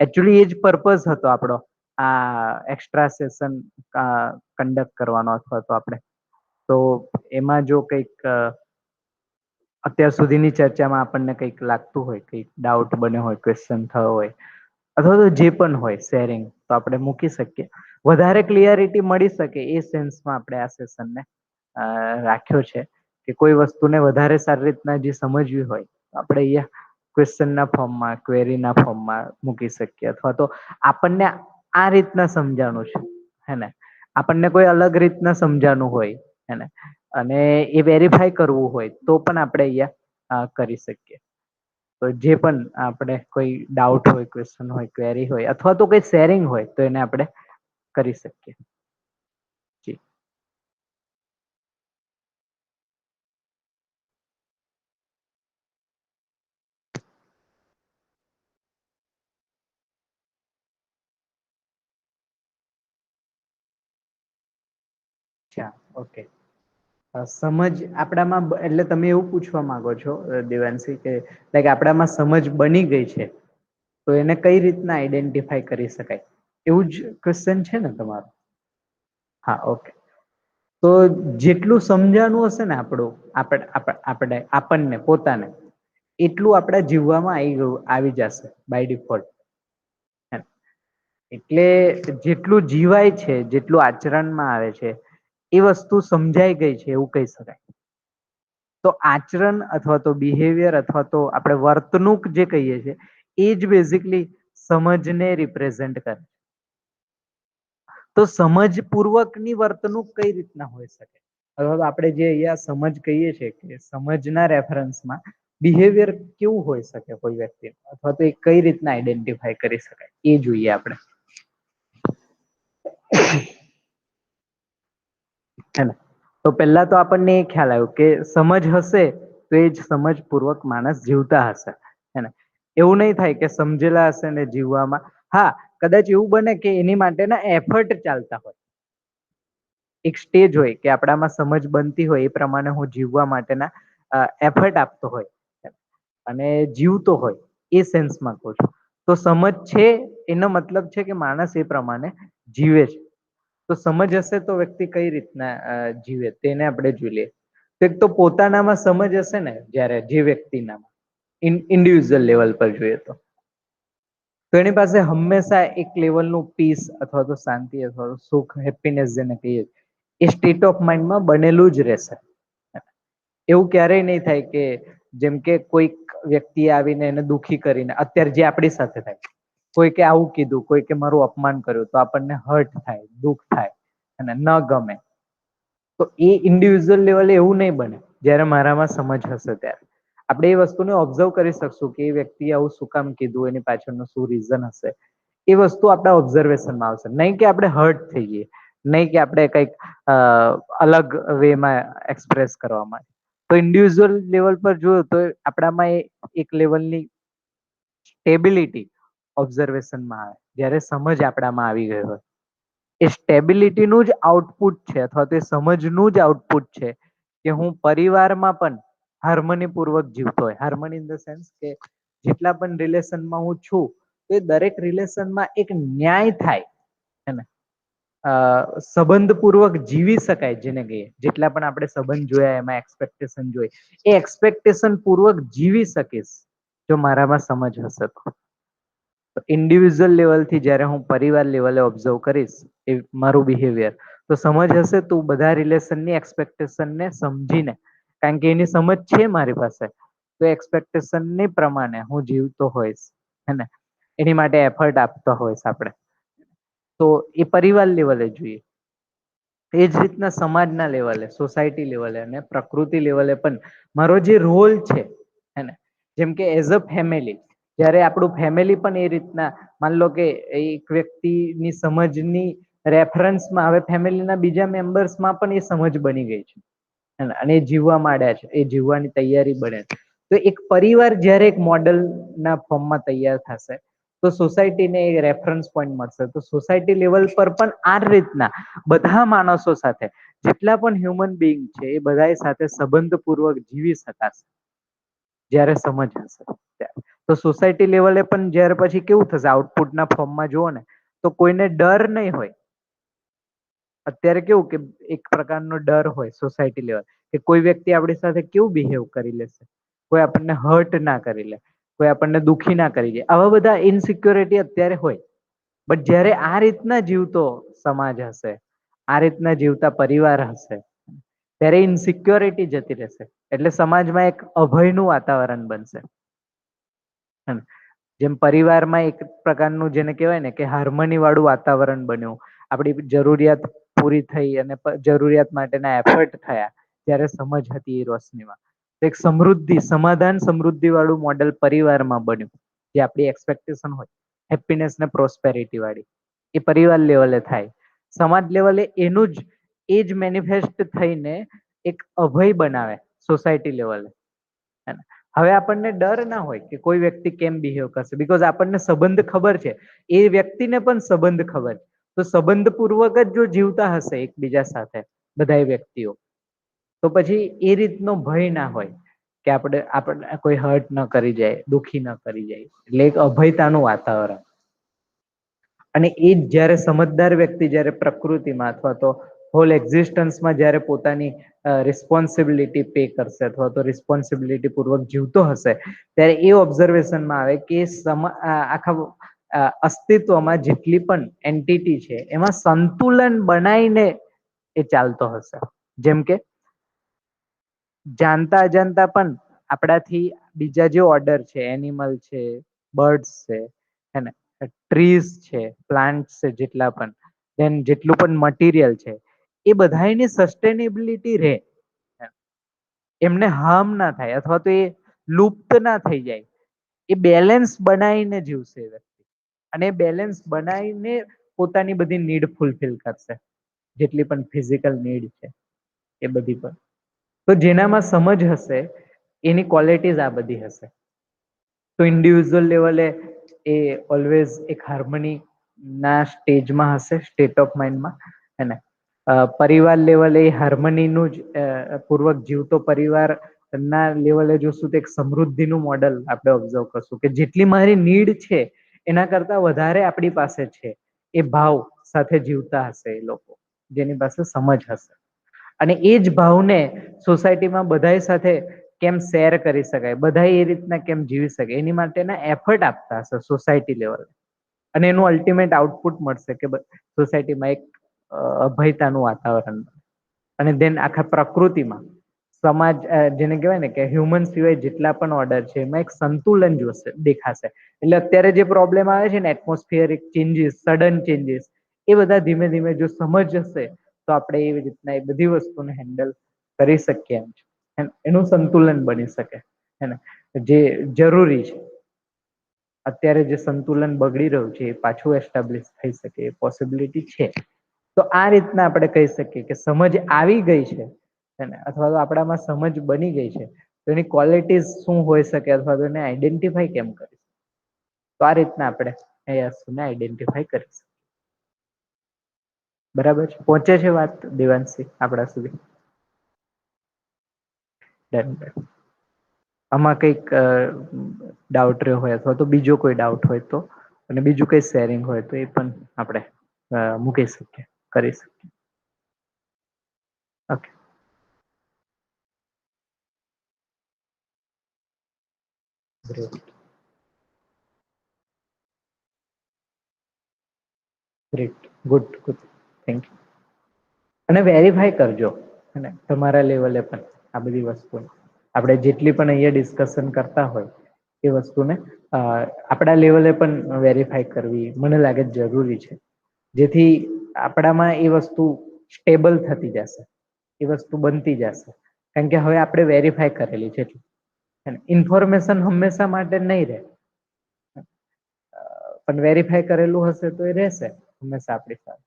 Actually એ જ purpose હતો આપણો આ એક્સ્ટ્રા સેશન કન્ડક્ટ કરવાનો, અથવા તો આપણે તો એમાં જો કંઈક અત્યાર સુધીની ચર્ચામાં આપણને કંઈક લાગતું હોય, કંઈક ડાઉટ બન્યો હોય, ક્વેશ્ચન થયો હોય, અથવા તો જે પણ હોય શેરિંગ, તો આપણે મૂકી શકીએ. વધારે ક્લિયરિટી મળી શકે એ સેન્સમાં આપણે આ સેશનને રાખ્યો છે કે કોઈ વસ્તુને વધારે સારી રીતના જે સમજવી હોય આપણે અહીંયા ક્વેશ્ચનના ફોર્મમાં, ક્વેરીના ફોર્મમાં મૂકી શકીએ, અથવા તો આપણને આ રીતના સમજાણું છે હે ને, આપણને કોઈ અલગ રીતના સમજાણું હોય હે ને, અને એ વેરીફાઈ કરવું હોય તો પણ આપણે અહીંયા કરી શકીએ. તો જે પણ આપણે કોઈ ડાઉટ હોય, ક્વેશ્ચન હોય, ક્વેરી હોય, અથવા તો કોઈ શેરિંગ હોય તો એને આપણે કરી શકીએ. જી. અચ્છા, ઓકે. સમજ આપણામાં, એટલે તમે એવું પૂછવા માંગો છો દેવાંશી કે લાઈક આપણામાં સમજ બની ગઈ છે તો એને કઈ રીતના આઈડેન્ટિફાઈ કરી શકાય, એવું જ ક્વેશ્ચન છે ને તમારો? હા, ઓકે. તો જેટલું સમજાનું હશે ને આપણને પોતાને, એટલું આપણા જીવવામાં આવી જશે બાય ડિફોલ્ટ. એટલે જેટલું જીવાય છે, જેટલું આચરણમાં આવે છે, એ વસ્તુ સમજાઈ ગઈ છે એવું કહી શકાય. તો આચરણ અથવા તો બિહેવિયર અથવા તો આપણે વર્તણૂક જે કહીએ છીએ એ જ બેઝિકલી સમજને રિપ્રેઝેન્ટ કરે. તો સમજપૂર્વકની વર્તણૂક કઈ રીતના હોઈ શકે, અથવા તો આપણે જે અહીંયા સમજ કહીએ છીએ કે સમજના રેફરન્સમાં બિહેવિયર કેવું હોઈ શકે કોઈ વ્યક્તિ, અથવા તો એ કઈ રીતના આઈડેન્ટિફાઈ કરી શકાય એ જોઈએ આપણે. હે ને, તો પહેલા તો આપણને એ ખ્યાલ આવ્યો કે સમજ હશે તો એ જ સમજપૂર્વક માણસ જીવતા હશે. હે ને, એવું નહીં થાય કે સમજેલા હશે ને જીવવામાં, હા કદાચ એવું બને કે એની માટેના એફર્ટ ચાલતા હોય, એક સ્ટેજ હોય કે આપણામાં સમજ બનતી હોય એ પ્રમાણે હું જીવવા માટેના એફર્ટ આપતો હોય અને જીવતો હોય, એ સેન્સમાં કહું છું. તો સમજ છે એનો મતલબ છે કે માણસ એ પ્રમાણે જીવે છે. તો સમજ હશે તો વ્યક્તિ કઈ રીતના જીવે તેને આપણે જોઈ લઈએ. એક તો પોતાનામાં સમજ હશે ને, જ્યારે જે વ્યક્તિનામાં ઇન્ડિવિજ્યુઅલ લેવલ પર જોઈએ તો એની પાસે હંમેશા એક લેવલનું પીસ અથવા તો શાંતિ અથવા તો સુખ, હેપીનેસ જેને કહીએ એ સ્ટેટ ઓફ માઇન્ડમાં બનેલું જ રહેશે. એવું ક્યારેય નહીં થાય કે જેમ કે કોઈક વ્યક્તિ આવીને એને દુખી કરીને, અત્યારે જે આપણી સાથે થાય, કોઈકે આવું કીધું, કોઈકે મારું અપમાન કર્યું તો આપણને હર્ટ થાય, દુઃખ થાય અને ન ગમે. તો એ ઇન્ડિવિજ્યુઅલ લેવલે એવું નહીં બને જ્યારે મારામાં સમજ હશે ત્યારે. આપણે એ વસ્તુને ઓબ્ઝર્વ કરી શકશું કે એ વ્યક્તિ આવું શું કામ કીધું, એની પાછળનું શું રીઝન હશે. એ વસ્તુ આપણા ઓબ્ઝર્વેશનમાં આવશે, નહીં કે આપણે હર્ટ થઈએ, નહીં કે આપણે કંઈક અલગ વેમાં એક્સપ્રેસ કરવામાં. તો ઇન્ડિવિજ્યુઅલ લેવલ પર જોયું તો આપણામાં એક લેવલની સ્ટેબિલિટી ઓબ્ઝર્વેશનમાં આવે જ્યારે સમજ આપણામાં આવી ગઈ હોય. એ સ્ટેબિલિટીનું જ આઉટપુટ છે, અથવા તો સમજનું જ આઉટપુટ છે કે હું પરિવારમાં પણ હાર્મની પૂર્વક જીવતો હોય. હાર્મની ઇન ધ સેન્સ કે જેટલા પણ રિલેશનમાં હું છું તો એ દરેક રિલેશનમાં એક ન્યાય થાય હે ને, સંબંધ પૂર્વક જીવી શકાય જેને કહીએ. જેટલા પણ આપણે સંબંધ જોયા એમાં એક્સપેક્ટેશન જોઈ, એ એક્સપેક્ટેશન પૂર્વક જીવી શકીશ જો મારામાં સમજ હશે તો. ઇન્ડિવિજ્યુઅલ લેવલથી જ્યારે હું પરિવાર લેવલે ઓબ્ઝર્વ કરીશ એ મારું બિહેવિયર, તો સમજ હશે તો બધા રિલેશનની એક્સપેક્ટેશનને સમજીને, કારણ કે એની સમજ છે મારી પાસે, તો એક્સપેક્ટેશનની પ્રમાણે હું જીવતો હોઈશ હે ને, એની માટે એફર્ટ આપતો હોઈશ આપણે. તો એ પરિવાર લેવલે જોઈએ. એ જ રીતના સમાજના લેવલે, સોસાયટી લેવલે અને પ્રકૃતિ લેવલે પણ મારો જે રોલ છે હે ને, જેમ કે એઝ અ ફેમિલી, જ્યારે આપણું ફેમિલી પણ એ રીતના, માન લો કે એક વ્યક્તિની સમજની રેફરન્સમાં હવે ફેમિલીના બીજા મેમ્બર્સમાં પણ એ સમજ બની ગઈ છે અને એ જીવવા માંડ્યા છે, એ જીવવાની તૈયારી બને છે. તો એક પરિવાર જ્યારે એક મોડલના ફોર્મમાં તૈયાર થશે તો સોસાયટીને એક રેફરન્સ પોઈન્ટ મળશે. તો સોસાયટી લેવલ પર પણ આ રીતના બધા માણસો સાથે, જેટલા પણ હ્યુમન બીઈંગ છે એ બધા સાથે સંબંધપૂર્વક જીવી શકાશે જ્યારે સમજ હશે ત્યારે. તો સોસાયટી લેવલે પણ જ્યારે પછી કેવું થશે, આઉટપુટના ફોર્મમાં જુઓ ને તો કોઈને ડર નહીં હોય. અત્યારે કેવું કે એક પ્રકારનો ડર હોય સોસાયટી લેવલ, કે કોઈ વ્યક્તિ આપણી સાથે કેવું બિહેવ કરી લેશે, કોઈ આપણને હર્ટ ના કરી લે, કોઈ આપણને દુખી ના કરી જાય, આવા બધા ઇનસિક્યોરિટી અત્યારે હોય. બટ જ્યારે આ રીતના જીવતો સમાજ હશે, આ રીતના જીવતા પરિવાર હશે, ત્યારે ઇનસિક્યોરિટી જતી રહેશે. એટલે સમાજમાં એક અભયનું વાતાવરણ બનશે. જેમ પરિવારમાં એક પ્રકારનું જેને કહેવાય ને કે હાર્મની વાળું વાતાવરણ બન્યું, આપણી જરૂરિયાત પૂરી થઈ અને જરૂરિયાત માટેના એફર્ટ થયા, ત્યારે સમજ હતી એ રોશનીમાં. એક સમૃદ્ધિ, સમાધાન સમૃદ્ધિ વાળું મોડેલ પરિવારમાં બન્યું, જે આપણી એક્સપેક્ટેશન હોય હેપીનેસ ને પ્રોસ્પેરિટી વાળી, એ પરિવાર લેવલે થાય. સમાજ લેવલે એનું જ એ જ મેનિફેસ્ટ થઈને એક અભય બનાવે સોસાયટી લેવલે. હવે આપણને ડર ના હોય કે કોઈ વ્યક્તિ કેમ બિહેવ કરશે, બીકોઝ આપણને સંબંધ ખબર છે, એ વ્યક્તિને પણ સંબંધ ખબર છે. તો સંબંધ પૂર્વક જ જો જીવતા હશે એકબીજા સાથે બધા વ્યક્તિઓ, તો પછી એ રીતનો ભય ના હોય કે આપણે કોઈ હર્ટ ન કરી જાય, દુખી ન કરી જાય. એટલે એક અભયતાનું વાતાવરણ. અને એ જ જ્યારે સમજદાર વ્યક્તિ જ્યારે પ્રકૃતિમાં અથવા તો હોલ એક્ઝિસ્ટન્સમાં જ્યારે પોતાની રિસ્પોન્સિબિલિટી પે કરશે અથવા તો રિસ્પોન્સિબિલિટી પૂર્વક જીવતો હશે, ત્યારે એ ઓબ્ઝર્વેશનમાં આવે કે આખા અસ્તિત્વમાં જેટલી પણ એન્ટિટી છે એમાં સંતુલન બનાવીને એ ચાલતો હશે. જેમ કે જાણતા અજાણતા પણ આપણાથી બીજા જે ઓર્ડર છે, એનિમલ છે, બર્ડ્સ છે, હે ને, ટ્રીઝ છે, પ્લાન્ટ છે, જેટલા પણ દેન જેટલું પણ મટીરિયલ છે, એ બધાની સસ્ટેનેબિલિટી રહે, એમને હાર્મ ના થાય અથવા તો એ લુપ્ત ના થઈ જાય. એ બેલેન્સ બનાવીને જીવશે એ વ્યક્તિ, અને બેલેન્સ બનાવીને પોતાની બધી નીડ ફૂલફિલ કરશે, જેટલી પણ ફિઝિકલ નીડ છે એ બધી પણ. તો જેનામાં સમજ હશે એની ક્વોલિટીઝ આ બધી હશે. તો ઇન્ડિવિજ્યુઅલ લેવલે એ ઓલવેઝ એક હાર્મની ના સ્ટેજમાં હશે, સ્ટેટ ઓફ માઇન્ડમાં. હે, પરિવાર લેવલે એ હાર્મનીનું જ પૂર્વક જીવતો પરિવાર ના લેવલે જોશું તો એક સમૃદ્ધિનું મોડલ આપણે ઓબ્ઝર્વ કરશું કે જેટલી મારી નીડ છે એના કરતા વધારે આપણી પાસે છે, એ ભાવ સાથે જીવતા હશે એ લોકો, જેની પાસે સમજ હશે. અને એ જ ભાવને સોસાયટીમાં બધા સાથે કેમ શેર કરી શકાય, બધા એ રીતના કેમ જીવી શકે, એની માટેના એફર્ટ આપતા હશે સોસાયટી લેવલે. અને એનું અલ્ટિમેટ આઉટપુટ મળશે કે સોસાયટીમાં એક અભયતાનું વાતાવરણ. અને દેન આખા પ્રકૃતિમાં સમાજ, જેને કહેવાય ને કે હ્યુમન સિવાય જેટલા પણ ઓર્ડર છે એમાં એક સંતુલન જોશે, દેખાશે. એટલે અત્યારે જે પ્રોબ્લેમ આવે છે ને, એટમોસ્ફિયરિક ચેન્જીસ, સડન ચેન્જીસ, એ બધા ધીમે ધીમે જો સમજ હશે તો આપણે એવી રીતના એ બધી વસ્તુને હેન્ડલ કરી શકીએ એમ છે. એનું સંતુલન બની શકે, હે, જે જરૂરી છે. અત્યારે જે સંતુલન બગડી રહ્યું છે એ પાછું એસ્ટાબ્લિશ થઈ શકે એ પોસિબિલિટી છે. તો આ રીતના આપણે કહી શકીએ કે સમજ આવી ગઈ છે, અથવા તો આપણામાં સમજ બની ગઈ છે, તો એની ક્વોલિટીઝ શું હોઈ શકે અથવા તો એને આઈડેન્ટિફાઈ કેમ કરી. તો આ રીતના આપણે એ વસ્તુને આઈડેન્ટિફાઈ કરીશું. બરાબર છે? પહોંચે છે વાત દેવાંશી આપણા સુધી? આમાં કંઈક ડાઉટ રહ્યો હોય અથવા તો બીજો કોઈ ડાઉટ હોય તો, અને બીજું કઈ શેરિંગ હોય તો એ પણ આપણે મૂકી શકીએ, કરી શકીએ. Okay. Great. Great. Good good. Thank you. અને વેરીફાઈ કરજો તમારા લેવલે પણ આ બધી વસ્તુ. આપણે જેટલી પણ અહીંયા ડિસ્કશન કરતા હોય એ વસ્તુને આપણા લેવલે પણ વેરીફાઈ કરવી મને લાગે જરૂરી છે. જેથી આપણામાં એ વસ્તુ સ્ટેબલ થતી જશે, એ વસ્તુ બનતી જશે. કારણ કે હવે આપણે વેરીફાઈ કરેલી છે. ઇન્ફોર્મેશન હંમેશા માટે નહીં રહે, પણ વેરીફાઈ કરેલું હશે તો એ રહેશે હંમેશા આપણી સાથે.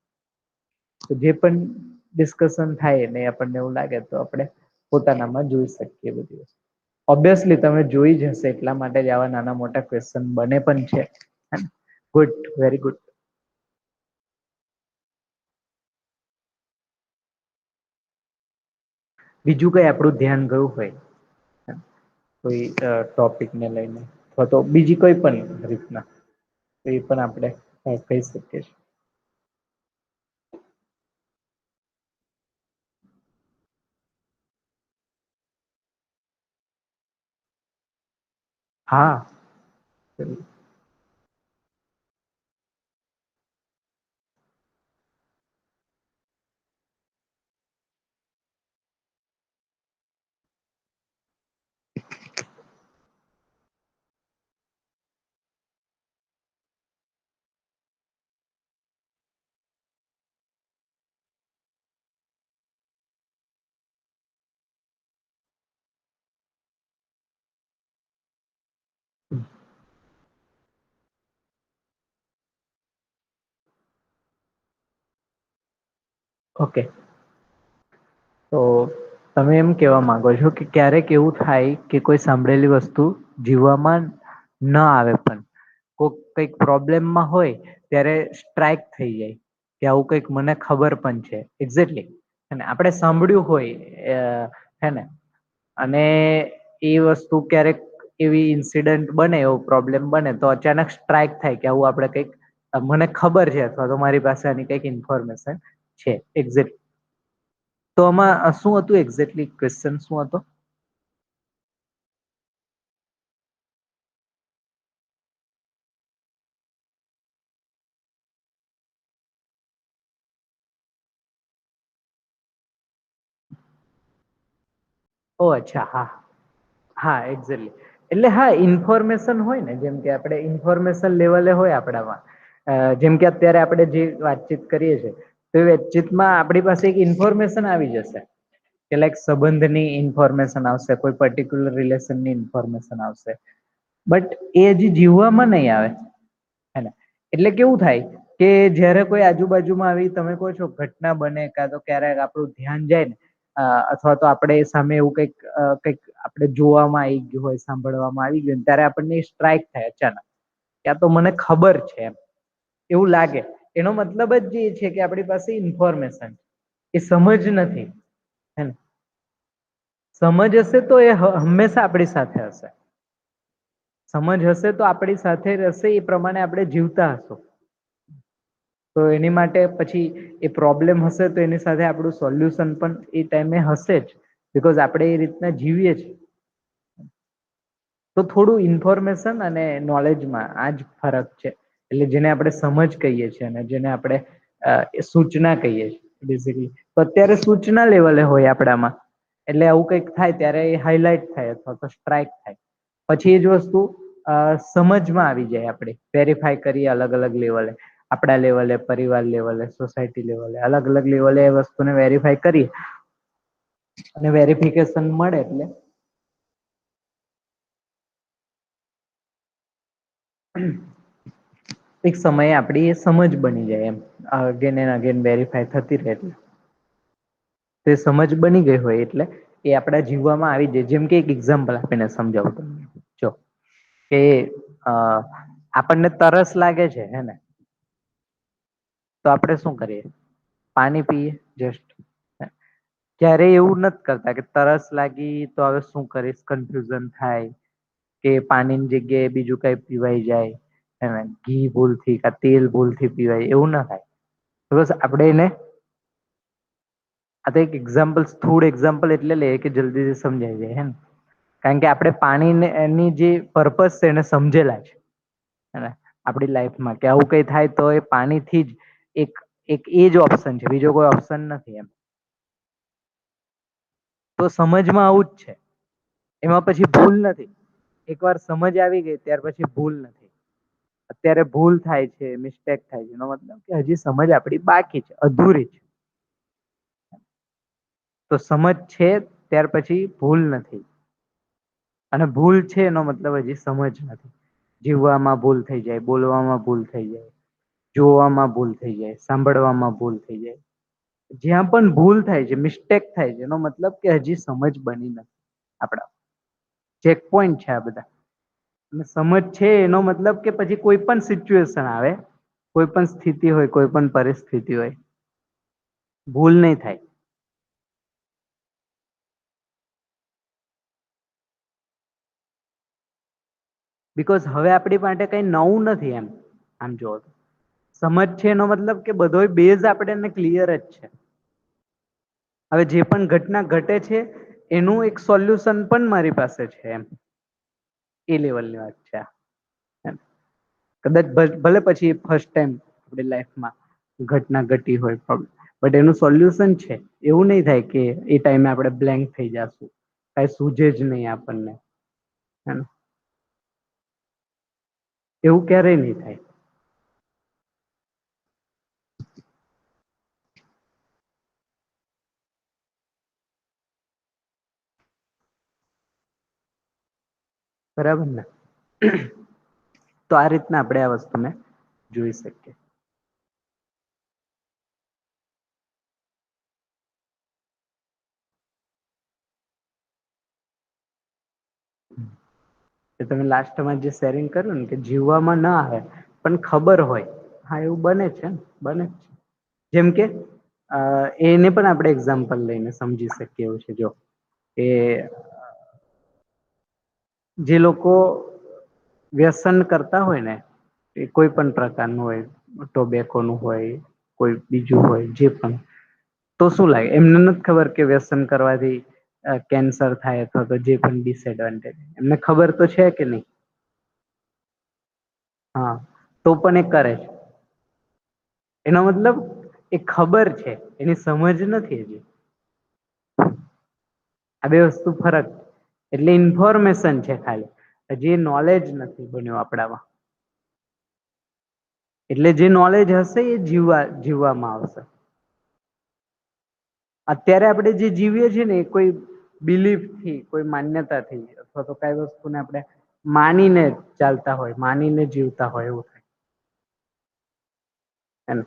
તો જે પણ ડિસ્કશન થાય ને આપણને એવું લાગે તો આપણે પોતાનામાં જોઈ શકીએ બધી વસ્તુ. ઓબ્વિયસલી તમે જોઈ જ હશે એટલા માટે જ આવા નાના મોટા ક્વેશ્ચન બને પણ છે. Good, very good. બીજું કઈ આપણું ધ્યાન ગયું હોય કોઈ ટોપિકને લઈને? અથવા તો બીજી કોઈ પણ રીતના તો એ પણ આપણે કહી શકીએ છીએ. હા. ઓકે. તો તમે એમ કેવા માંગો છો કે ક્યારેક એવું થાય કે કોઈ સાંભળેલી વસ્તુ જીવવામાં ન આવે પણ કોઈ કંઈક પ્રોબ્લેમમાં હોય ત્યારે સ્ટ્રાઈક થઈ જાય કે આવું કંઈક મને ખબર પણ છે એક્ઝેક્ટલી અને આપણે સાંભળ્યું હોય હે ને અને એ વસ્તુ ક્યારેક એવી ઇન્સિડન્ટ બને એવો પ્રોબ્લેમ બને તો અચાનક સ્ટ્રાઈક થાય કે આવું આપણે કંઈક મને ખબર છે અથવા તો મારી પાસે આની કંઈક ઇન્ફોર્મેશન છે એક્ઝેક્ટ તો આમાં શું હતું એક્ઝેક્ટલી ક્વેશ્ચન શું હતો? ઓ અચ્છા હા હા એક્ઝેક્ટલી એટલે હા ઇન્ફોર્મેશન હોય ને જેમ કે આપણે ઇન્ફોર્મેશન લેવલે હોય આપણામાં જેમ કે અત્યારે આપણે જે વાતચીત કરીએ છીએ તો એ વાતચીતમાં આપણી પાસે એક ઇન્ફોર્મેશન આવી જશે કે લાઈક સંબંધની ઇન્ફોર્મેશન આવશે કોઈ પર્ટિક્યુલર રિલેશનની ઇન્ફોર્મેશન આવશે બટ એ હજી જીવવામાં નહીં આવે હેને એટલે કેવું થાય કે જયારે કોઈ આજુબાજુમાં આવી તમે કહો છો ઘટના બને કા તો ક્યારેક આપણું ધ્યાન જાય ને અથવા તો આપણે સામે એવું કંઈક આપણે જોવામાં આવી ગયું હોય સાંભળવામાં આવી ગયું ત્યારે આપણને સ્ટ્રાઈક થાય અચાનક ત્યાં તો મને ખબર છે એમ એવું લાગે એનો મતલબ જ એ છે કે આપણી પાસે ઇન્ફોર્મેશન એ સમજ નથી હેને સમજ હશે તો એ હંમેશા આપણી સાથે હશે સમજ હશે તો આપણી સાથે રહેશે એ પ્રમાણે આપણે જીવતા હશું તો એની માટે પછી એ પ્રોબ્લેમ હશે તો એની સાથે આપણું સોલ્યુશન પણ એ ટાઈમે હશે જ બિકોઝ આપણે એ રીતના જીવીએ છીએ તો થોડું ઇન્ફોર્મેશન અને નોલેજમાં આ જ ફરક છે એટલે જેને આપણે સમજ કહીએ છીએ અને જેને આપણે સૂચના કહીએ છીએ બેઝિકલી તો અત્યારે સૂચના લેવલે હોય આપણામાં એટલે આવું કંઈક થાય ત્યારે એ હાઈલાઈટ થાય અથવા તો સ્ટ્રાઈક થાય પછી એ જ વસ્તુ સમજમાં આવી જાય આપણે વેરીફાઈ કરીએ અલગ અલગ લેવલે આપણા લેવલે પરિવાર લેવલે સોસાયટી લેવલે અલગ અલગ લેવલે એ વસ્તુને વેરીફાઈ કરીએ અને વેરિફિકેશન મળે એટલે એક સમયે આપડી એ સમજ બની જાય એમ અગેન એન્ડ અગેન વેરીફાઈ થતી રહે એટલે તે સમજ બની ગઈ હોય એટલે એ આપડા જીવવામાં આવી જાય જેમ કે એક એક્ઝામ્પલ આપીને સમજાવું તમને જો કે આપણને તરસ લાગે છે હેને તો આપણે શું કરીએ પાણી પીએ જસ્ટ ક્યારે એવું નથી કરતા કે તરસ લાગી તો હવે શું કરીશ કન્ફ્યુઝન થાય કે પાણીની જગ્યાએ બીજું કઈ પીવાઈ જાય ઘી ભૂલથી કા તેલ ભૂલથી પીવાય એવું ના થાય બસ આપણે એને આ તો એક એક્ઝામ્પલ થોડું એક્ઝામ્પલ એટલે લે કે જલ્દીથી સમજાઈ જાય હેને કારણ કે આપણે પાણીને એની જે પર્પઝ છે એને સમજેલા છે આપણી લાઈફમાં કે આવું કઈ થાય તો એ પાણીથી જ એક એ જ ઓપ્શન છે બીજો કોઈ ઓપ્શન નથી એમ તો સમજમાં આવું જ છે એમાં પછી ભૂલ નથી એક વાર સમજ આવી ગઈ ત્યાર પછી ભૂલ નથી અત્યારે ભૂલ થાય છે મિસ્ટેક થાય છે એનો મતલબ કે હજી સમજ આપડી બાકી છે અધૂરી છે તો સમજ છે ત્યાર પછી ભૂલ નથી અને ભૂલ છે એનો મતલબ હજી સમજ નથી જીવવામાં ભૂલ થઈ જાય બોલવામાં ભૂલ થઈ જાય જોવામાં ભૂલ થઈ જાય સાંભળવામાં ભૂલ થઈ જાય જ્યાં પણ ભૂલ થાય છે મિસ્ટેક થાય છે એનો મતલબ કે હજી સમજ બની નથી આપડા ચેક પોઈન્ટ છે આ બધા અને સમજ છે એનો મતલબ કે પછી કોઈ પણ સિચ્યુએશન આવે કોઈ પણ સ્થિતિ હોય કોઈ પણ પરિસ્થિતિ હોય ભૂલ નહી થાય બીકોઝ હવે આપણી માટે કઈ નવું નથી એમ. આમ જો સમજ છે એનો મતલબ કે બધો બેઝ આપણેને ક્લિયર જ છે. હવે જે પણ ઘટના ઘટે છે એનું એક સોલ્યુશન પણ મારી પાસે છે એમ. એ લેવલની વાત છે આ. કદાચ ભલે પછી ફર્સ્ટ ટાઈમ આપણી લાઈફમાં ઘટના ઘટી હોય બટ એનું સોલ્યુશન છે. એવું નહી થાય કે એ ટાઈમે આપણે બ્લેન્ક થઈ જશું, કઈ સૂझે જ નહીં આપણને. હેને એવું ક્યારેય નહી થાય. બરાબર ને. તો આ રીતના આપણે આ વસ્તુને જોઈ શકીએ. તમે લાસ્ટમાં જે શેરિંગ કર્યું ને કે જીવવામાં ના આવે પણ ખબર હોય. હા એવું બને છે બને જ છે. જેમ કે એને પણ આપણે એક્ઝામ્પલ લઈને સમજી શકીએ એવું છે. જો એ જે લોકો વ્યસન કરતા હોય ને એ કોઈ પણ પ્રકારનું હોય, ટોબેકો નું હોય, કોઈ બીજું હોય જે પણ, તો શું લાગે એમને નથી ખબર કે વ્યસન કરવાથી કેન્સર થાય અથવા તો જે પણ ડિસએડવાન્ટેજ, એમને ખબર તો છે કે નહી? હા તો પણ એ કરે છે. એનો મતલબ એ ખબર છે, એની સમજ નથી હજી. આ બે વસ્તુ ફરક. એટલે ઇન્ફોર્મેશન છે ખાલી, હજી નોલેજ નથી બન્યું આપણામાં. એટલે જે નોલેજ હશે એ જીવવામાં આવશે. અત્યારે આપણે જે જીવીએ છીએ ને એ કોઈ બિલીફ થી, કોઈ માન્યતાથી અથવા તો કઈ વસ્તુને આપણે માનીને ચાલતા હોય, માનીને જીવતા હોય એવું થાય. એમ.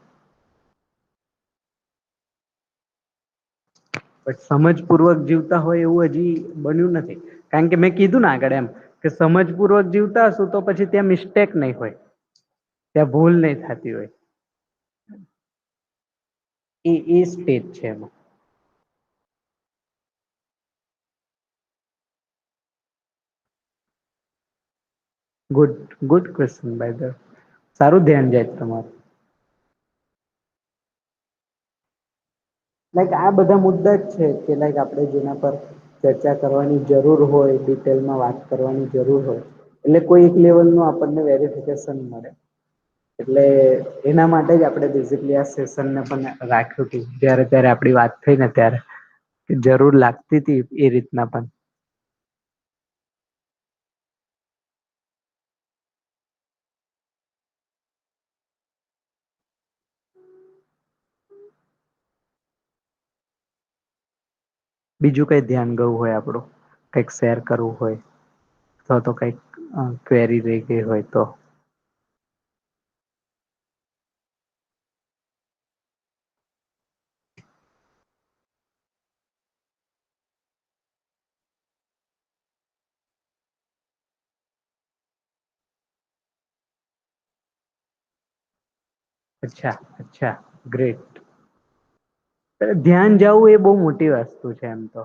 બટ સમજપૂર્વક જીવતા હોય એવું હજી બન્યું નથી. કારણ કે મેં કીધું ને આગળ એમ કે સમજપૂર્વક જીવતા હશુ તો પછી ત્યાં મિસ્ટેક નહીં હોય, ત્યાં ભૂલ નહી થતી હોય. એ સ્ટેજ છે એમાં. Good question by the way. સારું ધ્યાન જાય તમારું. લાઈક આ બધા મુદ્દા જ છે કે લાઈક આપણે જેના પર ચર્ચા કરવાની જરૂર હોય, ડિટેલમાં વાત કરવાની જરૂર હોય. એટલે કોઈ એક લેવલ નું આપણને વેરિફિકેશન મળે. એટલે એના માટે જ આપણે બેઝિકલી આ સેશનને પણ રાખ્યું હતું. ત્યારે આપડી વાત થઈ ને ત્યારે જરૂર લાગતી હતી એ રીતના પણ. બીજું કઈ ધ્યાન ગયું હોય આપણું, કઈક શેર કરવું હોય. અથવા તો કઈક ક્વેરી રહી ગઈ હોય તો. અચ્છા અચ્છા ગ્રેટ. ધ્યાન જવું એ બહુ મોટી વસ્તુ છે એમ તો.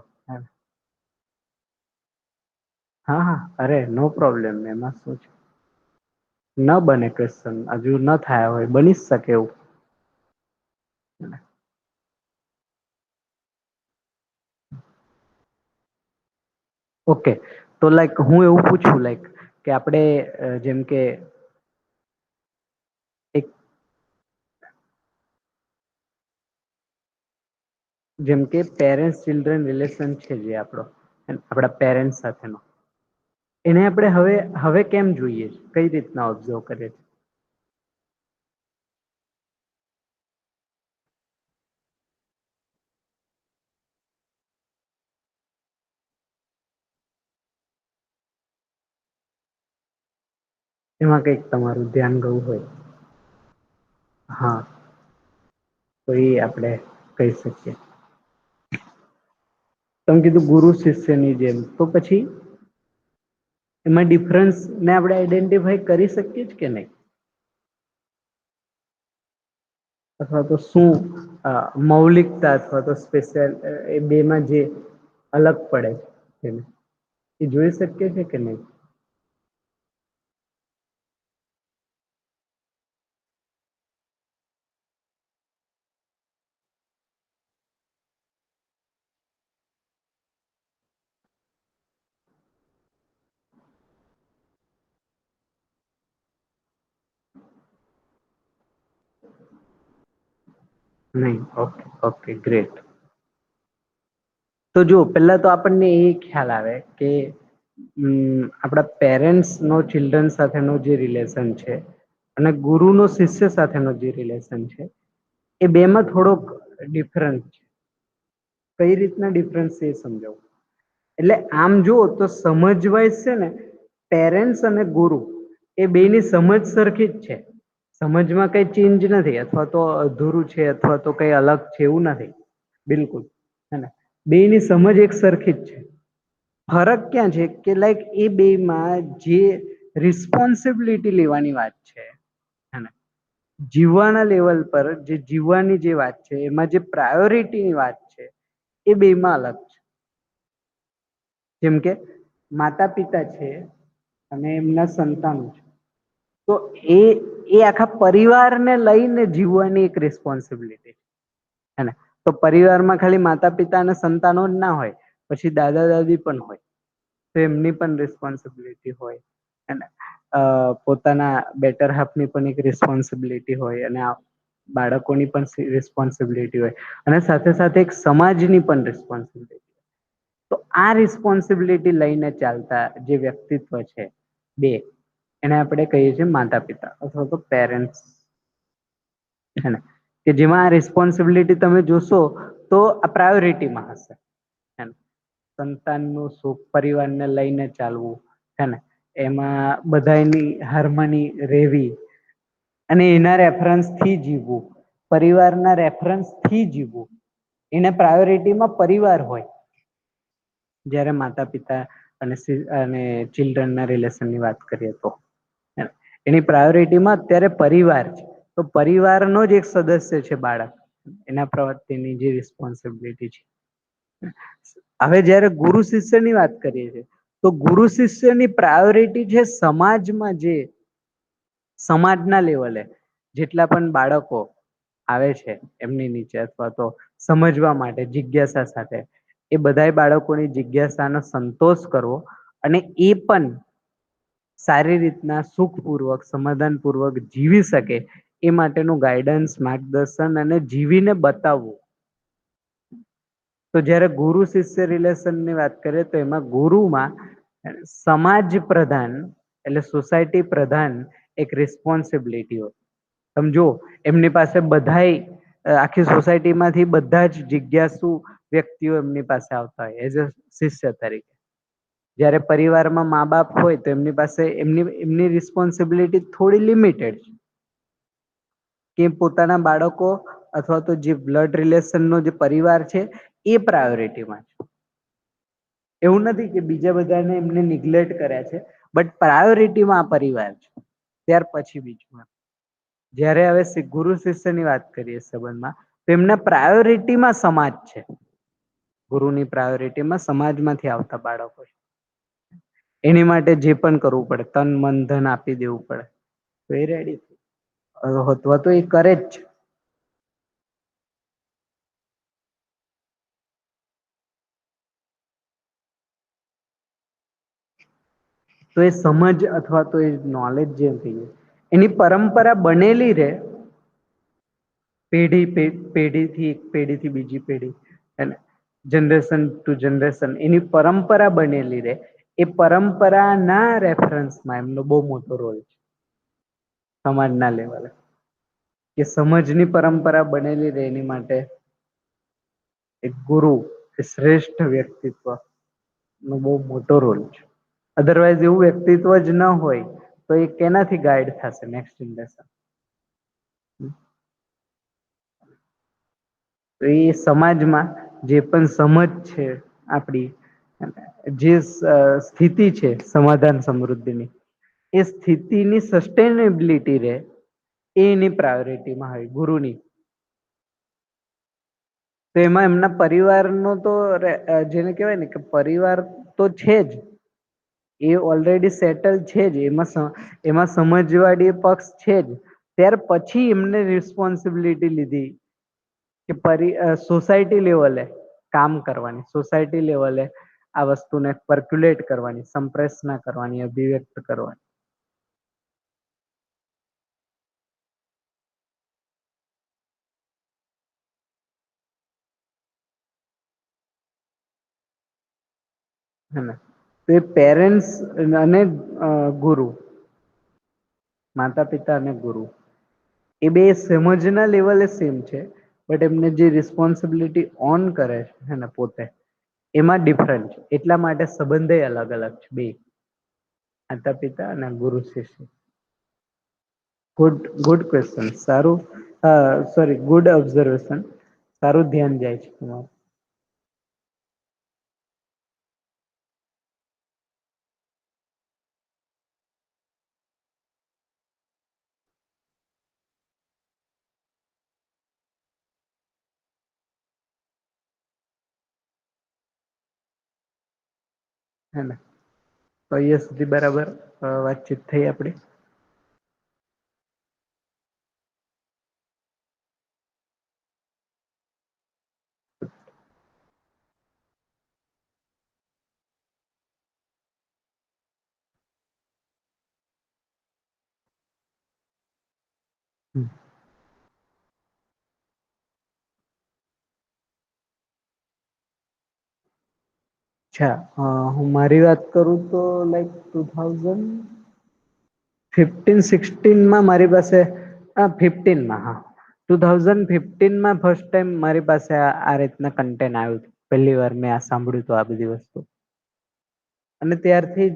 હા હા અરે નો પ્રોબ્લેમ એમાં શું છે. ન બને ક્વેશ્ચન હજુ ન થયા હોય બની જ શકે એવું. ઓકે તો લાઈક હું એવું પૂછું લાઈક કે આપણે જેમ કે એક જેમ કે પેરેન્ટ્સ ચિલ્ડ્રન રિલેશન છે જે આપણો આપણા પેરેન્ટ્સ સાથેનો એને આપણે હવે કેમ જોઈએ કઈ રીતના ઓબ્ઝર્વ કરીએ છે. એમાં કઈક તમારું ધ્યાન ગવું હોય. હા તો એ આપણેે કહી શકીએ. તમે કીધું ગુરુ શિષ્યની જેમ તો પછી એમાં ડિફરન્સ ને આપણે આઈડેન્ટિફાઈ કરી શકીએ કે નહી. અથવા તો શું મૌલિકતા અથવા તો સ્પેશિયલ એ બેમાં જે અલગ પડે છે એ જોઈ શકીએ છે કે નહી. નહીં. Okay okay great. તો જો પહેલા તો આપણને એ ખ્યાલ આવે કે આપણા પેરેન્ટ્સ નો ચિલ્ડ્રન સાથેનો જે રિલેશન છે અને ગુરુનો શિષ્ય સાથેનો જે રિલેશન છે એ બેમાં થોડોક ડિફરન્સ છે. કઈ રીતના ડિફરન્સ એ સમજાવું. એટલે આમ જુઓ તો સમજવાય છે ને, પેરેન્ટ્સ અને ગુરુ એ બેની સમજ સરખી જ છે. સમજમાં કઈ ચેન્જ નથી, અથવા તો અધૂરું છે અથવા તો કઈ અલગ છે એવું નથી. બિલકુલ હે ને, બેની સમજ એક સરખી જ છે. ફરક ક્યાં છે કે લાઈક એ બેમાં જે રિસ્પોન્સિબિલિટી લેવાની વાત છે હે ને, જીવવાના લેવલ પર જે જીવવાની જે વાત છે એમાં જે પ્રાયોરિટીની વાત છે એ બેમાં અલગ છે. જેમ કે માતા પિતા છે અને એમના સંતાનો છે, તો એ આખા પરિવારને લઈને જીવવાની એક રિસ્પોન્સિબિલિટી હે ને. તો પરિવારમાં ખાલી માતા પિતા અને સંતાનો જ ના હોય, પછી દાદા દાદી પણ હોય, તો એમની પણ રિસ્પોન્સિબિલિટી હોય અને પોતાના બેટર હાફની પણ એક રિસ્પોન્સિબિલિટી હોય અને બાળકોની પણ રિસ્પોન્સિબિલિટી હોય અને સાથે સાથે એક સમાજની પણ રિસ્પોન્સિબિલિટી. તો આ રિસ્પોન્સિબિલિટી લઈને ચાલતા જે વ્યક્તિત્વ છે બે, એને આપણે કહીએ છીએ માતા પિતા અથવા તો પેરેન્ટ્સ હે ને. કે જેમાં આ રિસ્પોન્સિબિલિટી તમે જોશો તો આ પ્રાયોરિટીમાં હશે હે ને. સંતાનનું સુખ, પરિવારને લઈને ચાલવું હે ને, એમાં બધાની હાર્મની રહેવી અને એના રેફરન્સ થી જીવવું, પરિવારના રેફરન્સ થી જીવવું. એના પ્રાયોરિટીમાં પરિવાર હોય. જયારે માતા પિતા અને ચિલ્ડ્રન ના રિલેશન ની વાત કરીએ તો એની પ્રાયોરિટીમાં અત્યારે પરિવાર છે. તો પરિવારનો જ એક સદસ્ય છે બાળક, એના પ્રત્યેની જે રિસ્પોન્સિબિલિટી છે. હવે જયારે ગુરુ શિષ્ય ની વાત કરીએ છીએ તો ગુરુ શિષ્યની પ્રાયોરિટી છે સમાજમાં જે સમાજના લેવલે જેટલા પણ બાળકો આવે છે એમની નીચે, અથવા તો સમજવા માટે જિજ્ઞાસા સાથે, એ બધા બાળકોની જિજ્ઞાસાનો સંતોષ કરવો અને એ પણ સારી રીતના સુખપૂર્વક સમાધાન પૂર્વક જીવી શકે એ માટેનું ગાઈડન્સ, માર્ગદર્શન અને જીવીને બતાવવું. તો જયારે ગુરુ શિષ્ય રિલેશન ની વાત કરીએ તો એમાં ગુરુમાં સમાજ પ્રધાન એટલે સોસાયટી પ્રધાન એક રિસ્પોન્સિબિલિટી હોય. સમજો એમની પાસે બધાય આખી સોસાયટી માંથી બધા જ જિજ્ઞાસુ વ્યક્તિઓ એમની પાસે આવતા હોય એઝ અ શિષ્ય તરીકે. જયારે પરિવારમાં મા બાપ હોય તો એમની પાસે એમની રિસ્પોન્સિબિલિટી થોડી લિમિટેડ છે. કે પોતાના બાળકો અથવા તો જે બ્લડ રિલેશનનો જે પરિવાર છે એ પ્રાયોરિટીમાં છે. એવું નથી કે બીજા બધાને એમને નિગ્લેક્ટ કર્યા છે, બટ પ્રાયોરિટીમાં આ પરિવાર છે, ત્યાર પછી બીજું. જયારે હવે ગુરુ શિષ્ય ની વાત કરીએ સંબંધમાં, તો એમના પ્રાયોરિટીમાં સમાજ છે. ગુરુની પ્રાયોરિટીમાં સમાજમાંથી આવતા બાળકો છે. એની માટે જે પણ કરવું પડે, તન મન ધન આપી દેવું પડે, તો એ રેડી હોતવા તો એ કરે જ છે. તો એ સમજ અથવા તો એ નોલેજ જે કહીએ એની પરંપરા બનેલી રે પેઢીથી એક પેઢીથી બીજી પેઢી અને જનરેશન ટુ જનરેશન એની પરંપરા બનેલી રે, એ પરંપરા ના રેફરન્સમાં એમનો બહુ મોટો રોલ છે સમાજના લેવલે. કે સમજની પરંપરા બનેલી રહે એની માટે એક ગુરુ એ શ્રેષ્ઠ વ્યક્તિત્વ નો બહુ મોટો રોલ છે. અદરવાઈઝ એવું વ્યક્તિત્વ જ ન હોય તો એ કેનાથી ગાઈડ થશે નેક્સ્ટ જનરેશન. તો એ સમાજમાં જે પણ સમજ છે આપણી, જે સ્થિતિ છે સમાધાન સમૃદ્ધિની, એ સ્થિતિની સસ્ટેનેબિલિટી રે એ એની પ્રાયોરિટીમાં હોય ગુરુની. તો એમાં એમના પરિવારનો તો જેને કહેવાય ને કે પરિવાર તો છે જ, એ ઓલરેડી સેટલ છે જ, એમાં સમજવાડી પક્ષ છે જ. ત્યાર પછી એમને રિસ્પોન્સિબિલિટી લીધી કે સોસાયટી લેવલે કામ કરવાની, સોસાયટી લેવલે આ વસ્તુને પર્ક્યુલેટ કરવાની, સંપ્રેષના કરવાની, અભિવ્યક્ત કરવાની. હે ને. તો એ પેરેન્ટ્સ અને ગુરુ, માતા પિતા અને ગુરુ, એ બે સમજના લેવલે સેમ છે, બટ એમને જે રિસ્પોન્સિબિલિટી ઓન કરે છે ને પોતે, એમાં ડિફરન્ટ છે. એટલા માટે સંબંધે અલગ અલગ છે બે, માતા પિતા અને ગુરુ શિષ્ય. Good good question. સારું. Sorry, good observation. સારું ધ્યાન જાય છે તમારું. હે ને. તો અહીંયા સુધી બરાબર વાતચીત થઈ આપડી. હમ. અચ્છા, હું મારી વાત કરું તો લાઈક 2015-16 મારી પાસે, 15 હા, 2015 ફર્સ્ટ ટાઈમ મારી પાસે આ રીતના કન્ટેન્ટ આવ્યું હતું. પહેલી વાર મેં આ સાંભળ્યું હતું આ બધી વસ્તુ, અને ત્યારથી જ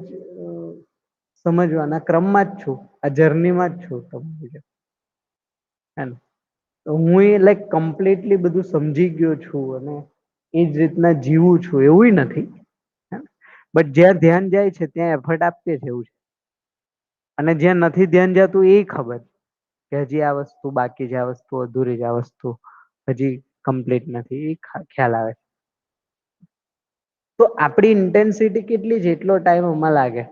સમજવાના ક્રમમાં જ છું, આ જર્નીમાં જ છું તમારી જેમ. તો હું એ લાઈક કમ્પ્લીટલી બધું સમજી ગયો છું અને એજ રીતના જીવું છું એવું નથી, બટ જ્યાં ધ્યાન જાય છે ત્યાં એફર્ટ આપીએ છે એવું છે. અને જ્યાં નથી ધ્યાન જતું એ ખબર કે હજી આ વસ્તુ બાકી છે, આ વસ્તુ અધૂરી છે, આ વસ્તુ હજી કમ્પ્લીટ નથી, એ ખ્યાલ આવે. તો આપણી ઇન્ટેન્સિટી કેટલી છે એટલો ટાઈમ આમાં લાગે.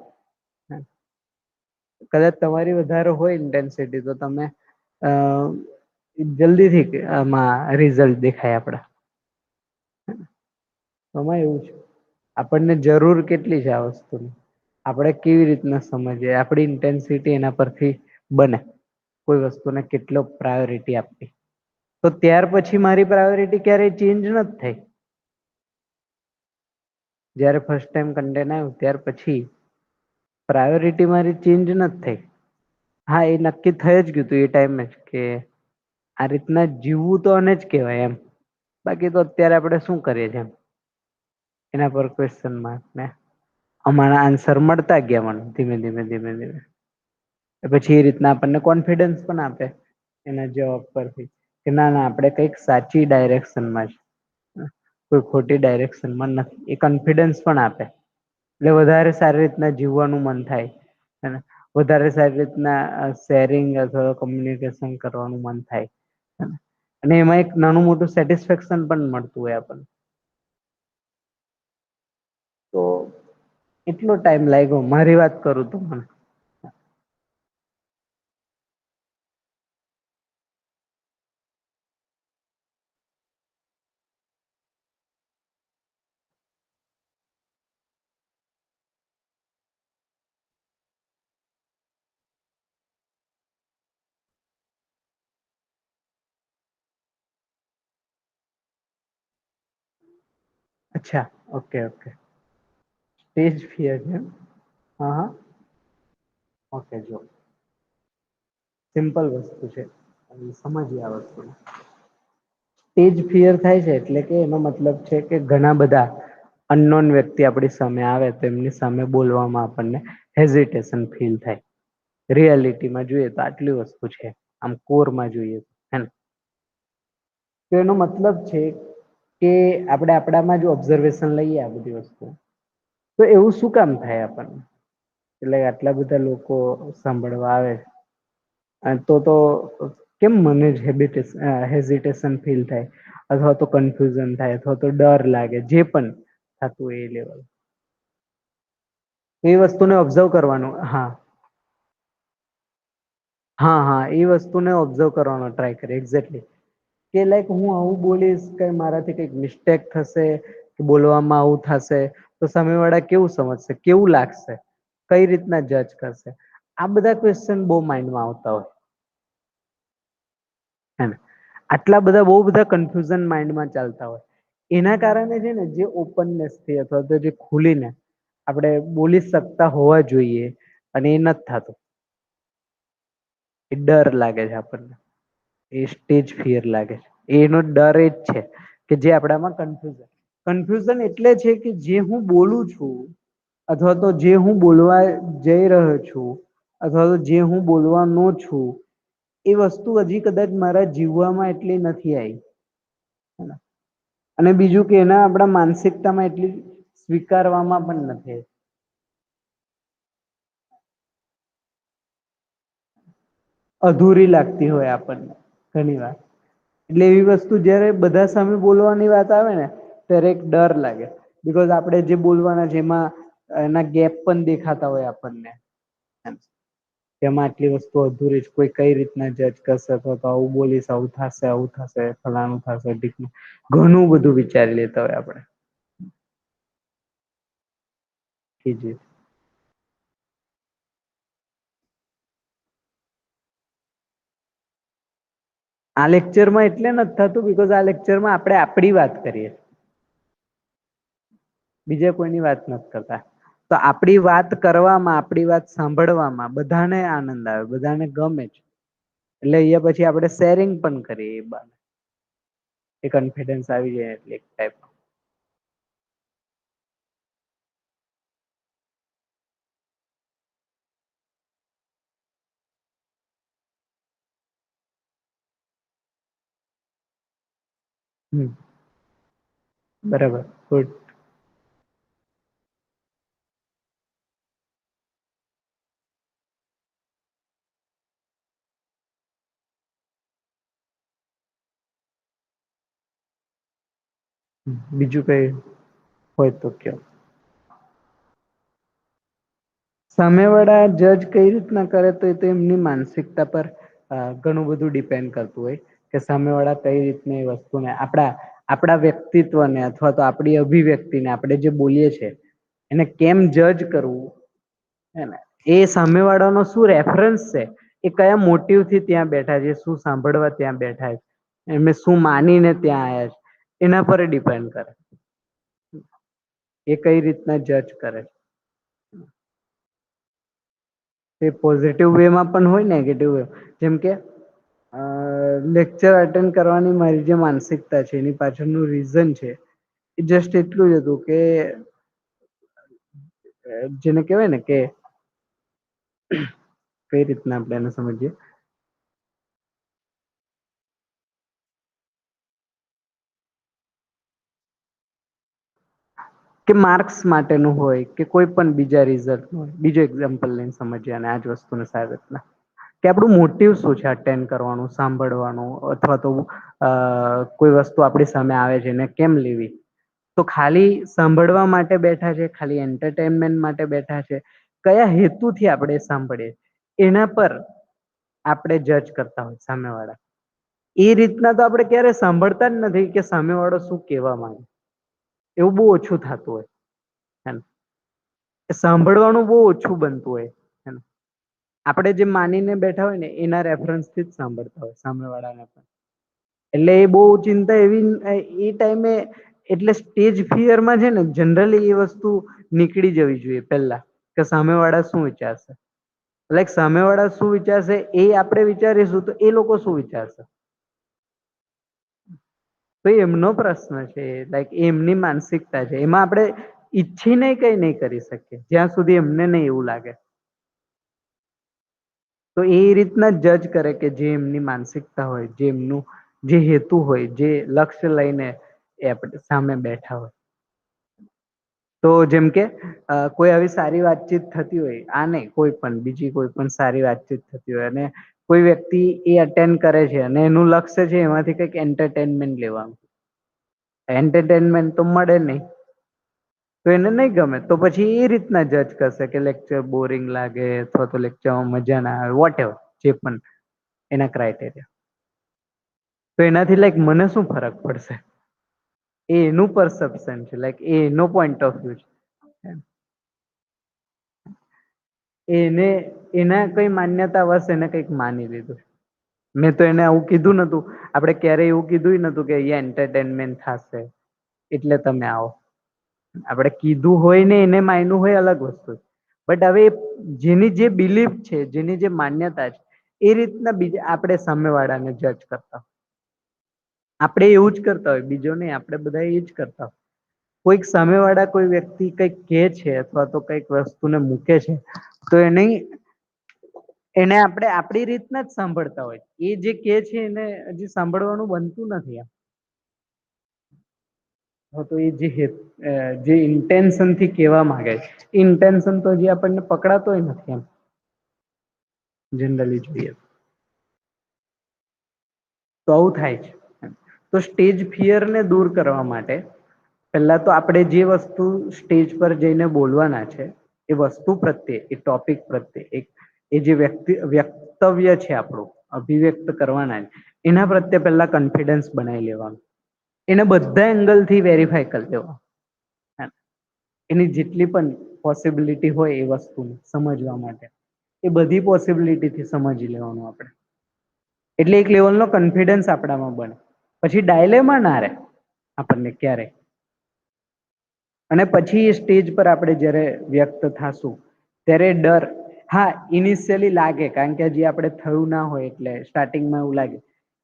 કદાચ તમારી વધારે હોય ઇન્ટેન્સિટી તો તમે જલ્દીથી આમાં રિઝલ્ટ દેખાય આપડા. આમાં એવું છે, આપણને જરૂર કેટલી છે આ વસ્તુની, આપણે કેવી રીતના સમજીએ, આપણી ઇન્ટેન્સિટી એના પરથી બને કોઈ વસ્તુને કેટલો પ્રાયોરિટી આપવી. તો ત્યાર પછી મારી પ્રાયોરિટી ક્યારેય ચેન્જ નથી થઈ. જયારે ફર્સ્ટ ટાઈમ કન્ટેન્ટ આવ્યું ત્યાર પછી પ્રાયોરિટી મારી ચેન્જ નથી થઈ. હા, એ નક્કી થઈ જ ગયું તું એ ટાઈમે જ કે આ રીતના જીવવું તો આને જ કેવાય એમ, બાકી તો અત્યારે આપણે શું કરીએ છે એમ, એના પર ક્વેશ્ચન માર્ક ને અમારા આન્સર મળતા ગયા મને ધીમે ધીમે ધીમે ધીમે. પછી એ રીતના આપણને કોન્ફિડન્સ પણ આપે એના જવાબ પરથી કે ના ના આપણે કંઈક સાચી ડાયરેક્શનમાં છે, કોઈ ખોટી ડાયરેક્શનમાં નથી, એ કોન્ફિડન્સ પણ આપે. એટલે વધારે સારી રીતના જીવવાનું મન થાય, અને વધારે સારી રીતના શેરિંગ અથવા કોમ્યુનિકેશન કરવાનું મન થાય, અને એમાં એક નાનું મોટું સેટિસ્ફેક્શન પણ મળતું હોય આપણને. તો એટલો ટાઈમ લાગ્યો મારી વાત કરું તો મને. અચ્છા, ઓકે ઓકે. સ્ટેજ ફિયર છે એમ. હા હા. ઓકે, જો સિમ્પલ વસ્તુ છે, સમજીએ આ વસ્તુને. સ્ટેજ ફિયર થાય છે એટલે કે એનો મતલબ છે કે ઘણા બધા અનનોન વ્યક્તિ આપણી સામે આવે તો એમની સામે બોલવામાં આપણને હેઝિટેશન ફીલ થાય. રિયાલિટીમાં જોઈએ તો આટલી વસ્તુ છે, આમ કોરમાં જોઈએ હે ને. તો એનો મતલબ છે કે આપણે આપણામાં જો ઓબ્ઝર્વેશન લઈએ આ બધી વસ્તુ, તો એવું શું કામ થાય આપણને, એટલે આટલા બધા લોકો સાંભળવા આવે તો કેમ મને જ હેઝિટેશન ફીલ થાય, અથવા તો કન્ફ્યુઝન થાય, અથવા તો ડર લાગે, જે પણ થતું હોય એ લેવલ. એ વસ્તુને ઓબ્ઝર્વ કરવાનું. હા હા હા, એ વસ્તુને ઓબ્ઝર્વ કરવાનો ટ્રાય કરે એક્ઝેક્ટલી, કે લાઈક હું આવું બોલીશ કે મારાથી કઈક મિસ્ટેક થશે કે બોલવામાં આવું થશે તો સામે વાળા કેવું સમજશે, કેવું લાગશે, કઈ રીતના જજ કરશે, આ બધા ક્વેશ્ચન બહુ માઈન્ડમાં આવતા હોય. આટલા બધા બહુ બધા કન્ફ્યુઝન માઈન્ડમાં ચાલતા હોય, એના કારણે છે ને જે ઓપનનેસ થી અથવા તો જે ખુલીને આપણે બોલી શકતા હોવા જોઈએ અને એ નથી થતું. એ ડર લાગે છે આપણને, એ સ્ટેજ ફિયર લાગે છે, એનો ડર એ જ છે કે જે આપણામાં કન્ફ્યુઝન એટલે છે કે જે હું બોલું છું અથવા તો જે હું બોલવા જઈ રહ્યો છું અથવા તો જે હું બોલવાનો છું એ વસ્તુ હજી કદાચ મારા જીવવામાં એટલી નથી આવી. અને બીજું કે એના આપણા માનસિકતામાં એટલી સ્વીકારવામાં પણ નથી. અધૂરી લાગતી હોય આપણને ઘણી વાર. એટલે એવી વસ્તુ જયારે બધા સામે બોલવાની વાત આવે ને ત્યારે એક ડર લાગે. બિકોઝ આપણે જે બોલવાના છે એમાં એના ગેપ પણ દેખાતા હોય આપણને. તેમાં આટલી વસ્તુ અધૂરી જ કોઈ કઈ રીતના જજ કરશે અથવા તો આવું બોલીશ આવું થશે આવું થશે ફલાણું થશે ઘણું બધું વિચારી લેતા હોય આપણે. જી. આ લેક્ચરમાં એટલે નથી થતું બિકોઝ આ લેક્ચરમાં આપણે આપણી વાત કરીએ. બીજા કોઈની વાત નથી કરતા. તો આપણી વાત કરવામાં આપણી વાત સાંભળવામાં બધાને આનંદ આવે બધાને ગમે છે. એટલે અહીંયા પછી આપણે શેરિંગ પણ કરીએ એ બાને. એ કોન્ફિડન્સ આવી જાય એટલે એક ટાઈપ. બરાબર ગુડ. બીજું કઈ હોય તો કયો. સામેવાળા જજ કઈ રીતના કરે તો એ તો એમની માનસિકતા પર ઘણું બધું ડિપેન્ડ કરતું હોય કે સામે વાળા કઈ રીતને એ વસ્તુને આપણા વ્યક્તિત્વને અથવા તો આપણી અભિવ્યક્તિને આપણે જે બોલીએ છે એને કેમ જજ કરવું હેને એ સામે વાળાનો શું રેફરન્સ છે એ કયા મોટિવ થી ત્યાં બેઠા છે શું સાંભળવા ત્યાં બેઠા છે એમે શું માનીને ત્યાં આવ્યા છે એના પર ડિપેન્ડ કરે એ કઈ રીતના જજ કરે છે. એ પોઝિટિવ વેમાં પણ હોય નેગેટિવ વે જેમ કે લેક્ચર અટેન્ડ કરવાની મારી જે માનસિકતા છે એની પાછળનું રીઝન છે એ જસ્ટ એટલું જ હતું કે જેને કેહેવાય ને કે કઈ રીતના આપણે એને સમજીએ કે માર્ક્સ માટેનું હોય કે કોઈ પણ બીજા રિઝલ્ટ હોય બીજું એક્ઝામ્પલ લઈને સમજીએ અને આજ વસ્તુને સારી રીતના કે આપણું મોટિવ શું છે અટેન્ડ કરવાનું સાંભળવાનું અથવા તો કોઈ વસ્તુ આપણી સામે આવે છે ને કેમ લેવી તો ખાલી સાંભળવા માટે બેઠા છે ખાલી એન્ટરટેનમેન્ટ માટે બેઠા છે કયા હેતુથી આપણે સાંભળીએ એના પર આપણે જજ કરતા હોય સામે વાળા એ રીતના તો આપણે ક્યારે સાંભળતા જ નથી કે સામે વાળો શું કેવા માંગે એવું બહુ ઓછું થતું હોય સાંભળવાનું બહુ ઓછું બનતું હોય આપણે જે માનીને બેઠા હોય ને એના રેફરન્સ થી જ સાંભળતા હોય સામે વાળાને પણ એટલે એ બહુ ચિંતા એવી એ ટાઈમે એટલે સ્ટેજ ફિયરમાં છે ને જનરલી એ વસ્તુ નીકળી જવી જોઈએ પેલા કે સામે વાળા શું વિચારશે લાઈક સામે વાળા શું વિચારશે એ આપણે વિચારીશું તો એ લોકો શું વિચારશે તો એમનો પ્રશ્ન છે લાઈક એમની માનસિકતા છે એમાં આપણે ઈચ્છી ને કઈ નહી કરી શકીએ જ્યાં સુધી એમને નહી એવું લાગે તો એ રીતના જજ કરે કે જે એમની માનસિકતા હોય જે એમનું જે હેતુ હોય જે લક્ષ્ય લઈને એ આપણે સામે બેઠા હોય તો જેમ કે કોઈ આવી સારી વાતચીત થતી હોય આ નહી કોઈ પણ બીજી કોઈ પણ સારી વાતચીત થતી હોય અને કોઈ વ્યક્તિ એ અટેન્ડ કરે છે અને એનું લક્ષ્ય છે એમાંથી કઈક એન્ટરટેનમેન્ટ લેવાનું એન્ટરટેનમેન્ટ તો મળે નહી તો એને નહી ગમે તો પછી એ રીતના જજ કરશે કે લેક્ચર બોરિંગ લાગે અથવા તો લેક્ચરમાં મજા ના આવે વોટ એવર જે પણ એના ક્રાઈટેરિયા તો એનાથી લાઈક મને શું ફરક પડશે એ એનું પરસેપ્શન છે લાઈક એ એનો પોઈન્ટ ઓફ વ્યુ છે એને એના કઈ માન્યતા વશ એને કઈક માની લીધું મેં તો એને આવું કીધું નતું આપડે ક્યારેય એવું કીધું નતું કે અહીયા એન્ટરટેનમેન્ટ થશે એટલે તમે આવો આપણે કીધું હોય ને એને માન્યું હોય અલગ વસ્તુ છે. બટ હવે જેની જે બિલીફ છે, જેની જે માન્યતા છે, એ રીતના બીજા આપણે સામેવાળાને જજ કરતા હોય. આપણે એવું જ કરતા હોય, બીજો નહીં, આપણે બધા એ જ કરતા હોય. કોઈક સામેવાળા કોઈ વ્યક્તિ કંઈક કહે છે અથવા તો કંઈક વસ્તુને મૂકે છે, તો એને આપણે આપણી રીતના જ સાંભળતા હોય. એ જે કહે છે એને હજી સાંભળવાનું બનતું નથી એમ. તો એ જે ઇન્ટેન્શન થી કહેવા માંગે છે, એ ઇન્ટેન્શન તો હજી આપણને પકડાતોય નથી એમ, જનરલી જોઈએ તો આવું થાય છે. તો સ્ટેજ ફિયર ને દૂર કરવા માટે પહેલા તો આપણે જે વસ્તુ સ્ટેજ પર જઈને બોલવાના છે, એ વસ્તુ પ્રત્યે, એ ટોપિક પ્રત્યે, એ જે વ્યક્તવ્ય છે આપણું, અભિવ્યક્ત કરવાના છે, એના પ્રત્યે પહેલા કોન્ફિડન્સ બનાવી લેવાનું. એને બધા એંગલ થી વેરીફાઈ કરી લેવાનું. એની જેટલી પણ પોસિબિલિટી હોય એ વસ્તુને સમજવા માટે, એ બધી પોસિબિલિટીથી સમજી લેવાનું આપણે. એટલે એક લેવલનો કોન્ફિડન્સ આપણામાં બને. પછી ડાયલેમાં ના રહે આપણને ક્યારે. અને પછી એ સ્ટેજ પર આપણે જયારે વ્યક્ત થાશું ત્યારે ડર, હા ઇનિશિયલી લાગે, કારણ કે હજી આપણે થયું ના હોય એટલે સ્ટાર્ટિંગમાં એવું લાગે.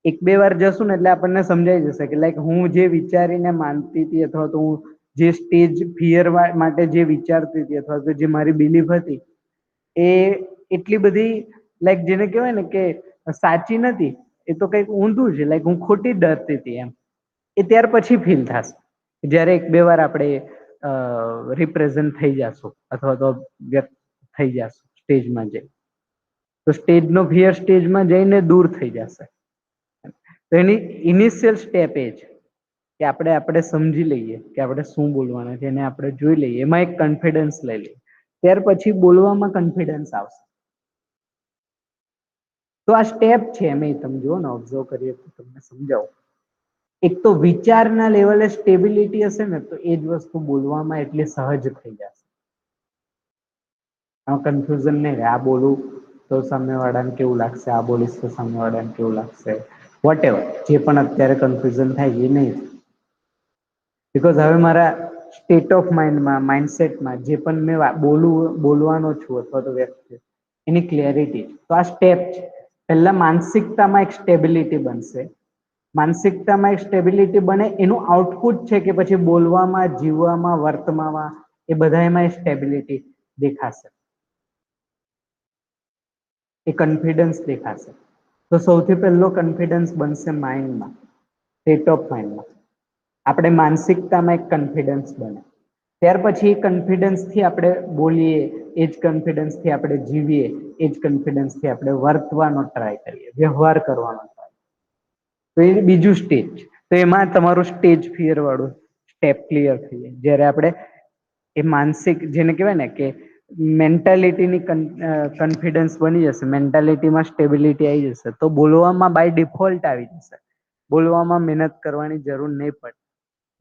એક બે વાર જશું ને એટલે આપણને સમજાઈ જશે કે લાઈક હું જે વિચારીને માનતી હતી અથવા તો હું જે સ્ટેજ ફિયર માટે જે વિચારતી હતી અથવા તો જે મારી બિલીફ હતી, એ એટલી બધી લાઈક જેને કહેવાય ને કે સાચી નથી. એ તો કંઈક ઊંધું છે, લાઈક હું ખોટી ડરતી હતી એમ. એ ત્યાર પછી ફીલ થશે, જયારે એક બે વાર આપણે રિપ્રેઝન્ટ થઈ જશું અથવા તો વ્યક્ત થઈ જશું સ્ટેજમાં જઈ. તો સ્ટેજનો ફિયર સ્ટેજમાં જઈને દૂર થઈ જશે. તો એની ઇનિશિયલ સ્ટેપ એ છે કે આપણે સમજી લઈએ કે આપણે શું બોલવાના છે, એને આપણે જોઈ લઈએ, એમાં એક કોન્ફિડન્સ લઈ લઈએ. ત્યાર પછી બોલવામાં કોન્ફિડન્સ આવશે. તો આ સ્ટેપ છે, એમ તમે જુઓ ને, ઓબ્ઝર્વ કરીએ તો તમને સમજાવું. એક તો વિચારના લેવલે સ્ટેબિલિટી હશે ને, તો એ જ વસ્તુ બોલવામાં એટલી સહજ થઈ જશે. કન્ફ્યુઝન નહીં રહે. આ બોલું તો સામેવાળાને કેવું લાગશે, આ બોલીશ તો સામેવાળાને કેવું લાગશે, વોટ એવર જે પણ અત્યારે કન્ફ્યુઝન થાય એ નહીં. બિકોઝ હવે મારા સ્ટેટ ઓફ માઇન્ડમાં, માઇન્ડસેટમાં જે પણ મેં બોલવાનો છું અથવા તો વ્યક્તિ, એની ક્લેરિટી. તો આ સ્ટેપ છે. પહેલા માનસિકતામાં એક સ્ટેબિલિટી બનશે. માનસિકતામાં એક સ્ટેબિલિટી બને, એનું આઉટપુટ છે કે પછી બોલવામાં, જીવવામાં, વર્તવામાં, એ બધા એમાં સ્ટેબિલિટી દેખાશે. એ કોન્ફિડન્સ દેખાશે. તો સૌથી પહેલો કોન્ફિડન્સ બનશે માઇન્ડમાં, સ્ટેટ ઓફ માઇન્ડમાં. આપણે માનસિકતામાં એક કોન્ફિડન્સ બને. ત્યાર પછી એ કોન્ફિડન્સથી આપણે બોલીએ, એ જ કોન્ફિડન્સથી આપણે જીવીએ, એ જ કોન્ફિડન્સથી આપણે વર્તવાનો ટ્રાય કરીએ, વ્યવહાર કરવાનો ટ્રાય. તો એ બીજું સ્ટેજ. તો એમાં તમારું સ્ટેજ ફિયર વાળું સ્ટેપ ક્લિયર થઈ જાય. જ્યારે આપણે એ માનસિક, જેને કહેવાય ને કે મેન્ટાલિટીની કોન્ફિડન્સ બની જશે, મેન્ટાલિટીમાં સ્ટેબિલિટી આવી જશે, તો બોલવામાં બાય ડિફોલ્ટ આવી જશે. બોલવામાં મહેનત કરવાની જરૂર નહીં પડે.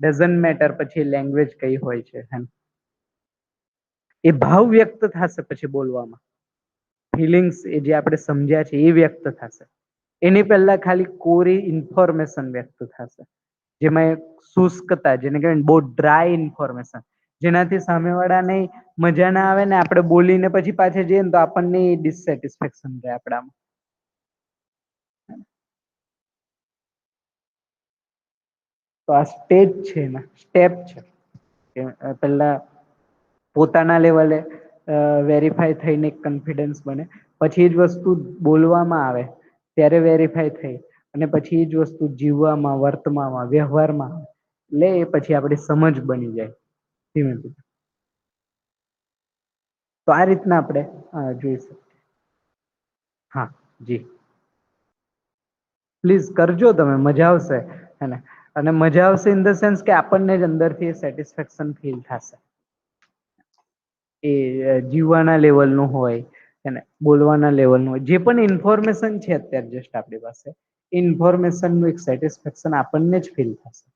ડઝન્ટ મેટર પછી લેંગ્વેજ કઈ હોય છે. એ ભાવ વ્યક્ત થશે પછી બોલવામાં. ફિલિંગ્સ એ જે આપણે સમજ્યા છે એ વ્યક્ત થશે. એની પહેલા ખાલી કોરી ઇન્ફોર્મેશન વ્યક્ત થશે, જેમાં શુષ્કતા, જેને કહેવાય બહુ ડ્રાય ઇન્ફોર્મેશન, જેનાથી સામેવાળાને મજા ના આવે ને આપણે બોલીને પછી પાછા જઈએ ને તો આપણને ડિસસેટિસ્ફેક્શન રહે આપણામાં. તો આ સ્ટેજ છે ને, સ્ટેપ છે. પહેલા પોતાના લેવલે વેરીફાઈ થઈને કોન્ફિડન્સ બને, પછી એ જ વસ્તુ બોલવામાં આવે ત્યારે વેરીફાઈ થઈ, અને પછી એ જ વસ્તુ જીવવામાં, વર્તવામાં, વ્યવહારમાં લે, પછી આપણી સમજ બની જાય ધીમે ધીમે. તો આ રીતના આપણે જોઈ શકીએ. હા જી, પ્લીઝ કરજો તમે, મજા આવશે. હેને, અને મજા આવશે ઇન ધ સેન્સ કે આપણને જ અંદરથી સેટિસ્ફેક્શન ફીલ થશે. એ જીવવાના લેવલનું હોય, એને બોલવાના લેવલનું હોય, જે પણ ઇન્ફોર્મેશન છે અત્યારે જસ્ટ આપણી પાસે, ઇન્ફોર્મેશનનું એક સેટિસ્ફેક્શન આપણને જ ફીલ થશે.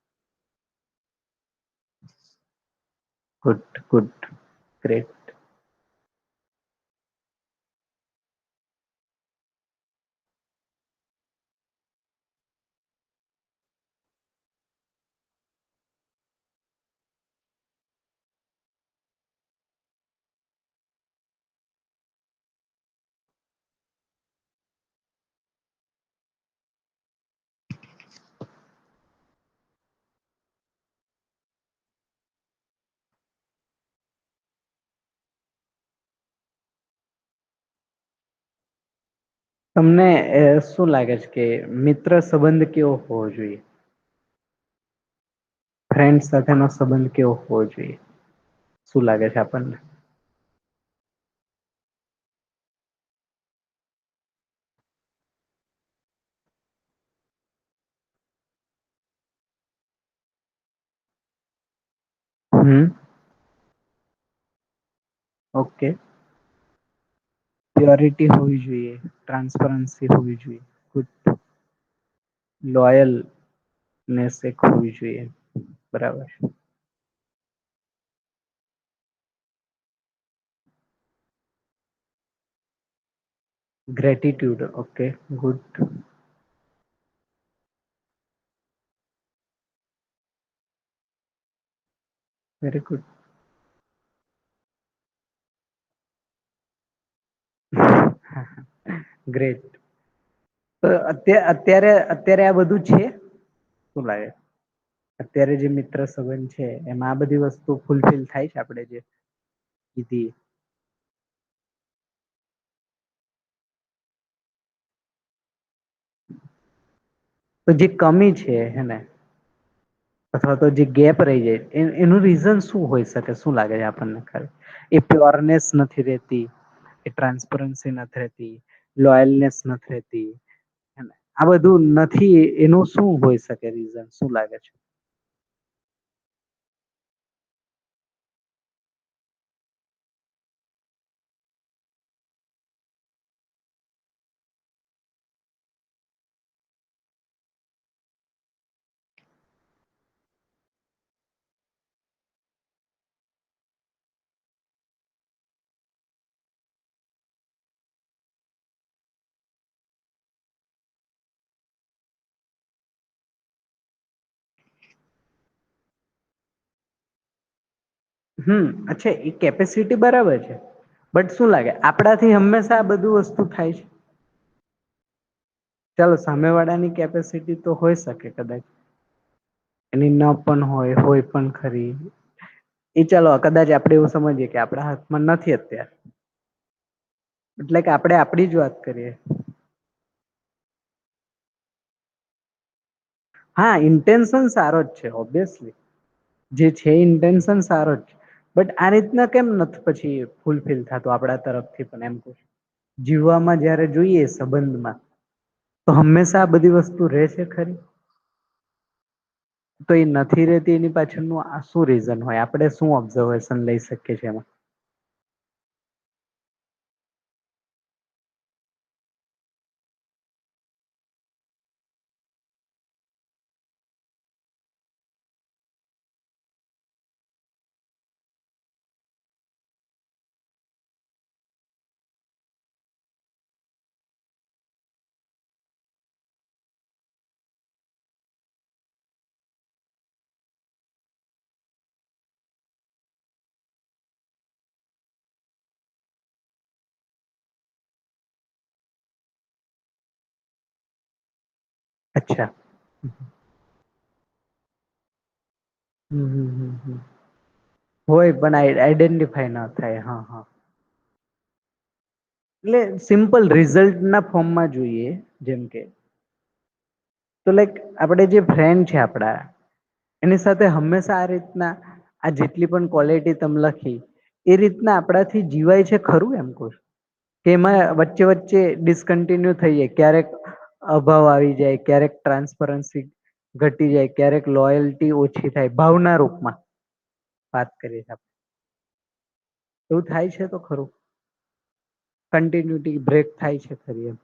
Good good, great. તમને શું લાગે છે કે મિત્ર સંબંધ કેવો હોવો જોઈએ? ફ્રેન્ડ સાથેનો સંબંધ કેવો હોવો જોઈએ? શું લાગે છે આપણને? હમ. ઓકે. પ્યોરિટી હોવી જોઈએ, ટ્રાન્સપરન્સી હોવી જોઈએ, ગુડ. લોયલનેસ એક હોવી જોઈએ, બરાબર. Gratitude, okay, good. Very good. Great. તો અત્યારે અત્યારે આ બધું છે શું લાગે? અત્યારે જે મિત્ર સંબંધ છે એમાં આ બધી વસ્તુ ફૂલફિલ થાય છે આપણે જે કીધી? તો જે કમી છે હેને, અથવા તો જે ગેપ રહી જાય એનું રીઝન શું હોઈ શકે? શું લાગે છે આપણને ખરે? એ પ્યોરનેસ નથી રહેતી, એ ટ્રાન્સપરન્સી નથી રહેતી, લોયલનેસ નથી રહેતી, આ બધું નથી એનું શું હોઈ શકે રીઝન? શું લાગે છે? અચ્છા, એ કેપેસિટી બરાબર છે, બટ શું લાગે આપણાથી હંમેશા આ બધું વસ્તુ થાય છે? ચાલો સામે વાળાની કેપેસિટી તો હોય શકે કદાચ, એની ન પણ હોય પણ ખરી. એ ચાલો કદાચ આપડે એવું સમજીએ કે આપણા હાથમાં નથી અત્યારે, એટલે કે આપણે આપડી જ વાત કરીએ. હા, ઇન્ટેન્શન સારો જ છે ઓબ્વિયસલી, જે છે ઇન્ટેન્શન સારો જ છે, બટ આ રીતના કેમ નથી પછી ફૂલફિલ થતું આપણા તરફથી પણ એમ કહું? જીવવામાં જયારે જોઈએ સંબંધમાં, તો હંમેશા આ બધી વસ્તુ રહેશે ખરી? તો એ નથી રેતી એની પાછળનું આ શું રીઝન હોય? આપણે શું ઓબ્ઝર્વેશન લઈ શકીએ છીએ એમાં? અચ્છા. હોય પણ આઈડેન્ટિફાય ના થાય. હા હા. એટલે સિમ્પલ રિઝલ્ટ ના ફોર્મમાં જોઈએ, જેમ કે તો લાઈક આપણે જે ફ્રેન્ડ છે આપડા, એની સાથે હંમેશા આ રીતના આ જેટલી પણ ક્વોલિટી તમે લખી એ રીતના આપણાથી જીવાય છે ખરું? એમ કહું છું કે એમાં વચ્ચે વચ્ચે ડિસકન્ટિન્યુ થઈ જાય, ક્યારેક અભાવ આવી જાય, ક્યારેક ટ્રાન્સપરન્સી ઘટી જાય, ક્યારેક લોયલ્ટી ઓછી થાય, ભાવના રૂપમાં વાત કરીએ આપણે. એવું થાય છે તો ખરું? કન્ટિન્યુટી બ્રેક થાય છે ખરી એમ?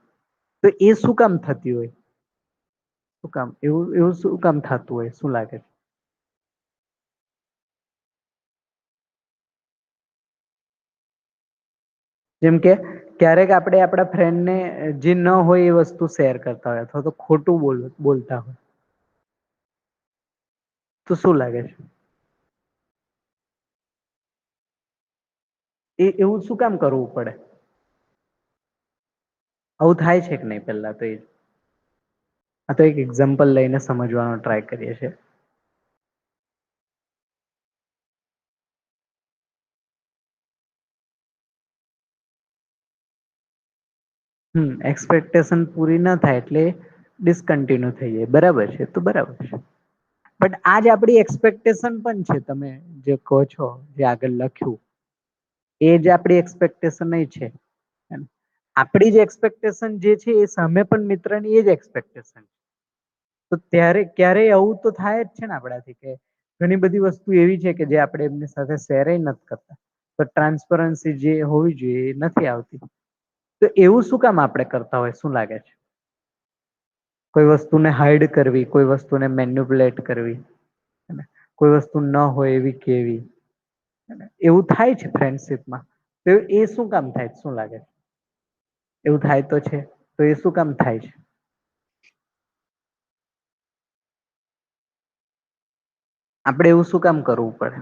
તો એ શું કામ થતી હોય? શું કામ એવું શું કામ થતું હોય? શું લાગે છે? જેમ કે ક્યારેક આપણે આપણા ફ્રેન્ડને જે ન હોય એ વસ્તુ શેર કરતા હોય, અથવા તો ખોટું બોલતા હોય, તો શું લાગે છે? એ એવું શું કામ કરવું પડે? આવું થાય છે કે નહીં પેલા તો એ? આ તો એક એક્ઝામ્પલ લઈને સમજવાનો ટ્રાય કરીએ છીએ. એક્સપેક્ટેશન પૂરી ન થાય એટલે ડિસકન્ટિન્યુ થઈ જાય, બરાબર છે, તો બરાબર છે. બટ આજ આપણી એક્સપેક્ટેશન પણ છે, તમે જે કહો છો, જે આગળ લખ્યું એ જ આપણી એક્સપેક્ટેશન છે. આપણી જે એક્સપેક્ટેશન જે છે એ સામે પણ મિત્રની એ જ એક્સપેક્ટેશન છે. તો ત્યારે ક્યારેય આવું તો થાય જ છે ને આપણાથી કે ઘણી બધી વસ્તુ એવી છે કે જે આપણે એમની સાથે શેર નથી કરતા. તો ટ્રાન્સપરન્સી જે હોવી જોઈએ એ નથી આવતી. તો એવું શું કામ આપણે કરતા હોય, શું લાગે છે? કોઈ વસ્તુને હાઈડ કરવી, કોઈ વસ્તુને મેન્યુપ્યુલેટ કરવી. કોઈ વસ્તુ ન હોય એવી કેવી. એવું થાય છે ફ્રેન્ડશીપમાં, તો એ શું કામ થાય, શું લાગે? એવું થાય તો છે, તો એ શું કામ થાય છે? આપણે એવું શું કામ કરવું પડે?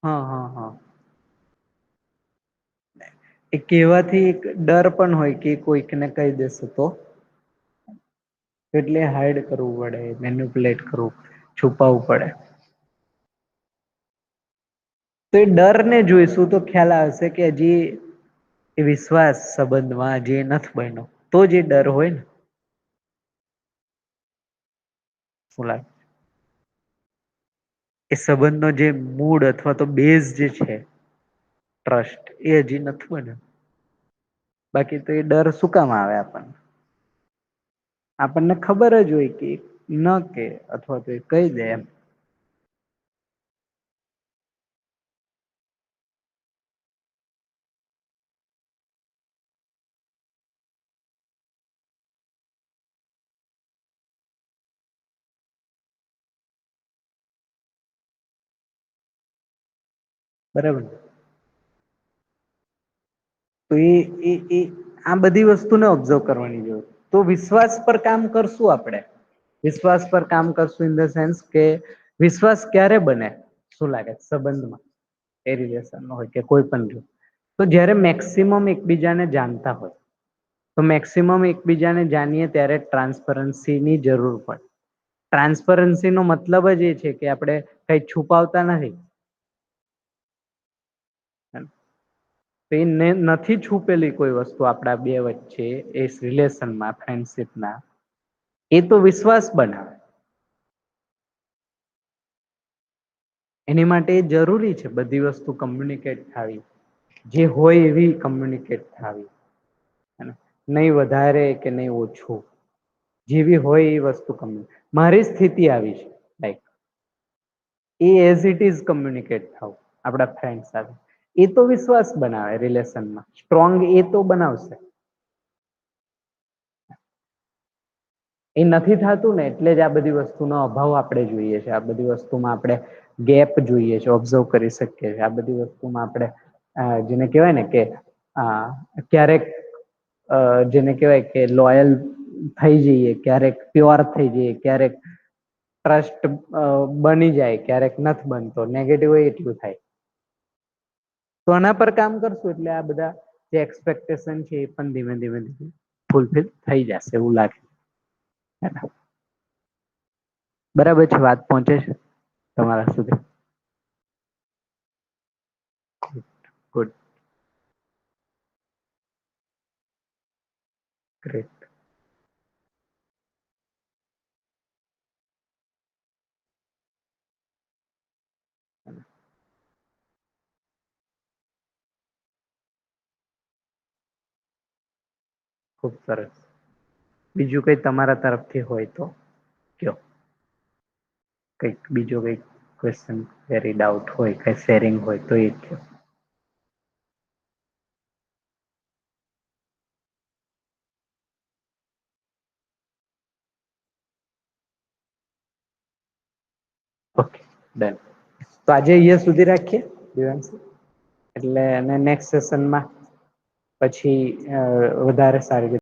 હા હા હા. એ કહેવાથી એક ડર પણ હોય કે કોઈકને કહી દેશે તો એટલે હાઈડ કરવું પડે, મેન્યુપ્યુલેટ કરવું, છુપાવવું પડે. તો એ ડર ને જોઈશું તો ખ્યાલ આવશે કે હજી એ વિશ્વાસ સંબંધમાં જે નથી બન્યો, તો જે ડર હોય ને શું લાગે? એ સંબંધનો જે મૂળ અથવા તો બેઝ જે છે ટ્રસ્ટ એ હજી નથી બન્યો. બાકી તો એ ડર શું કામ આવે આપણને? આપણને ખબર જ હોય કે ન કે અથવા તો એ કહી દે એમ. બરાબર. તો આ બધી વસ્તુને ઓબ્ઝર્વ કરવાની જરૂર. તો વિશ્વાસ પર કામ કરશું આપણે. વિશ્વાસ પર કામ કરશું ઇન ધ સેન્સ કે વિશ્વાસ ક્યારે બને? શું લાગે સંબંધમાં? એ રિલેશનમાં હોય કે કોઈ પણ તો જયારે મેક્સિમમ એકબીજાને જાણતા હોય. તો મેક્સિમમ એકબીજાને જાણીએ ત્યારે ટ્રાન્સપરન્સીની જરૂર પડે. ટ્રાન્સપરન્સી નો મતલબ જ એ છે કે આપણે કઈ છુપાવતા નથી. તો એ નથી છુપેલી કોઈ વસ્તુ આપણા બે વચ્ચે એ રિલેશનમાં, ફ્રેન્ડશીપના. એ તો વિશ્વાસ બનાવે. એની માટે એ જરૂરી છે બધી વસ્તુ કોમ્યુનિકેટ થવી. જે હોય એવી કોમ્યુનિકેટ થવી. નહી વધારે કે નહી ઓછું. જેવી હોય એ વસ્તુ મારી સ્થિતિ આવી છે like A as it is communicate થવું આપણા ફ્રેન્ડ સાથે. એ તો વિશ્વાસ બનાવે રિલેશનમાં, સ્ટ્રોંગ એ તો બનાવશે. એ નથી થતું ને એટલે જ આ બધી વસ્તુનો અભાવ આપણે જોઈએ છે. આ બધી વસ્તુમાં આપણે ગેપ જોઈએ છે, ઓબ્ઝર્વ કરી શકીએ છીએ. આ બધી વસ્તુમાં આપણે જેને કહેવાય ને કે ક્યારેક જેને કહેવાય કે લોયલ થઈ જઈએ, ક્યારેક પ્યોર થઈ જઈએ, ક્યારેક ટ્રસ્ટ બની જાય, ક્યારેક નથી બનતો, નેગેટિવ હોય એટલું થાય. તો આના પર કામ કરશું એટલે આ બધા જે એક્સપેક્ટેશન છે એ પણ ધીમે ધીમે ફૂલફિલ થઈ જશે એવું લાગે. બરાબર છે, વાત પહોંચે છે તમારા સુધી? ગુડ. ગ્રેટ. ખુબ સરસ. બીજું કઈ તમારા તરફથી હોય તો કયો. કઈક બીજો કઈક ક્વેશ્ચન, ક્વેરી, ડાઉટ હોય, કઈ શેરિંગ હોય તો એ કયો. Okay done. તો આજે અહીંયા સુધી રાખીએ દેવાંશી. એટલે નેક્સ્ટ સેશનમાં પછી વધારે સારી રીતે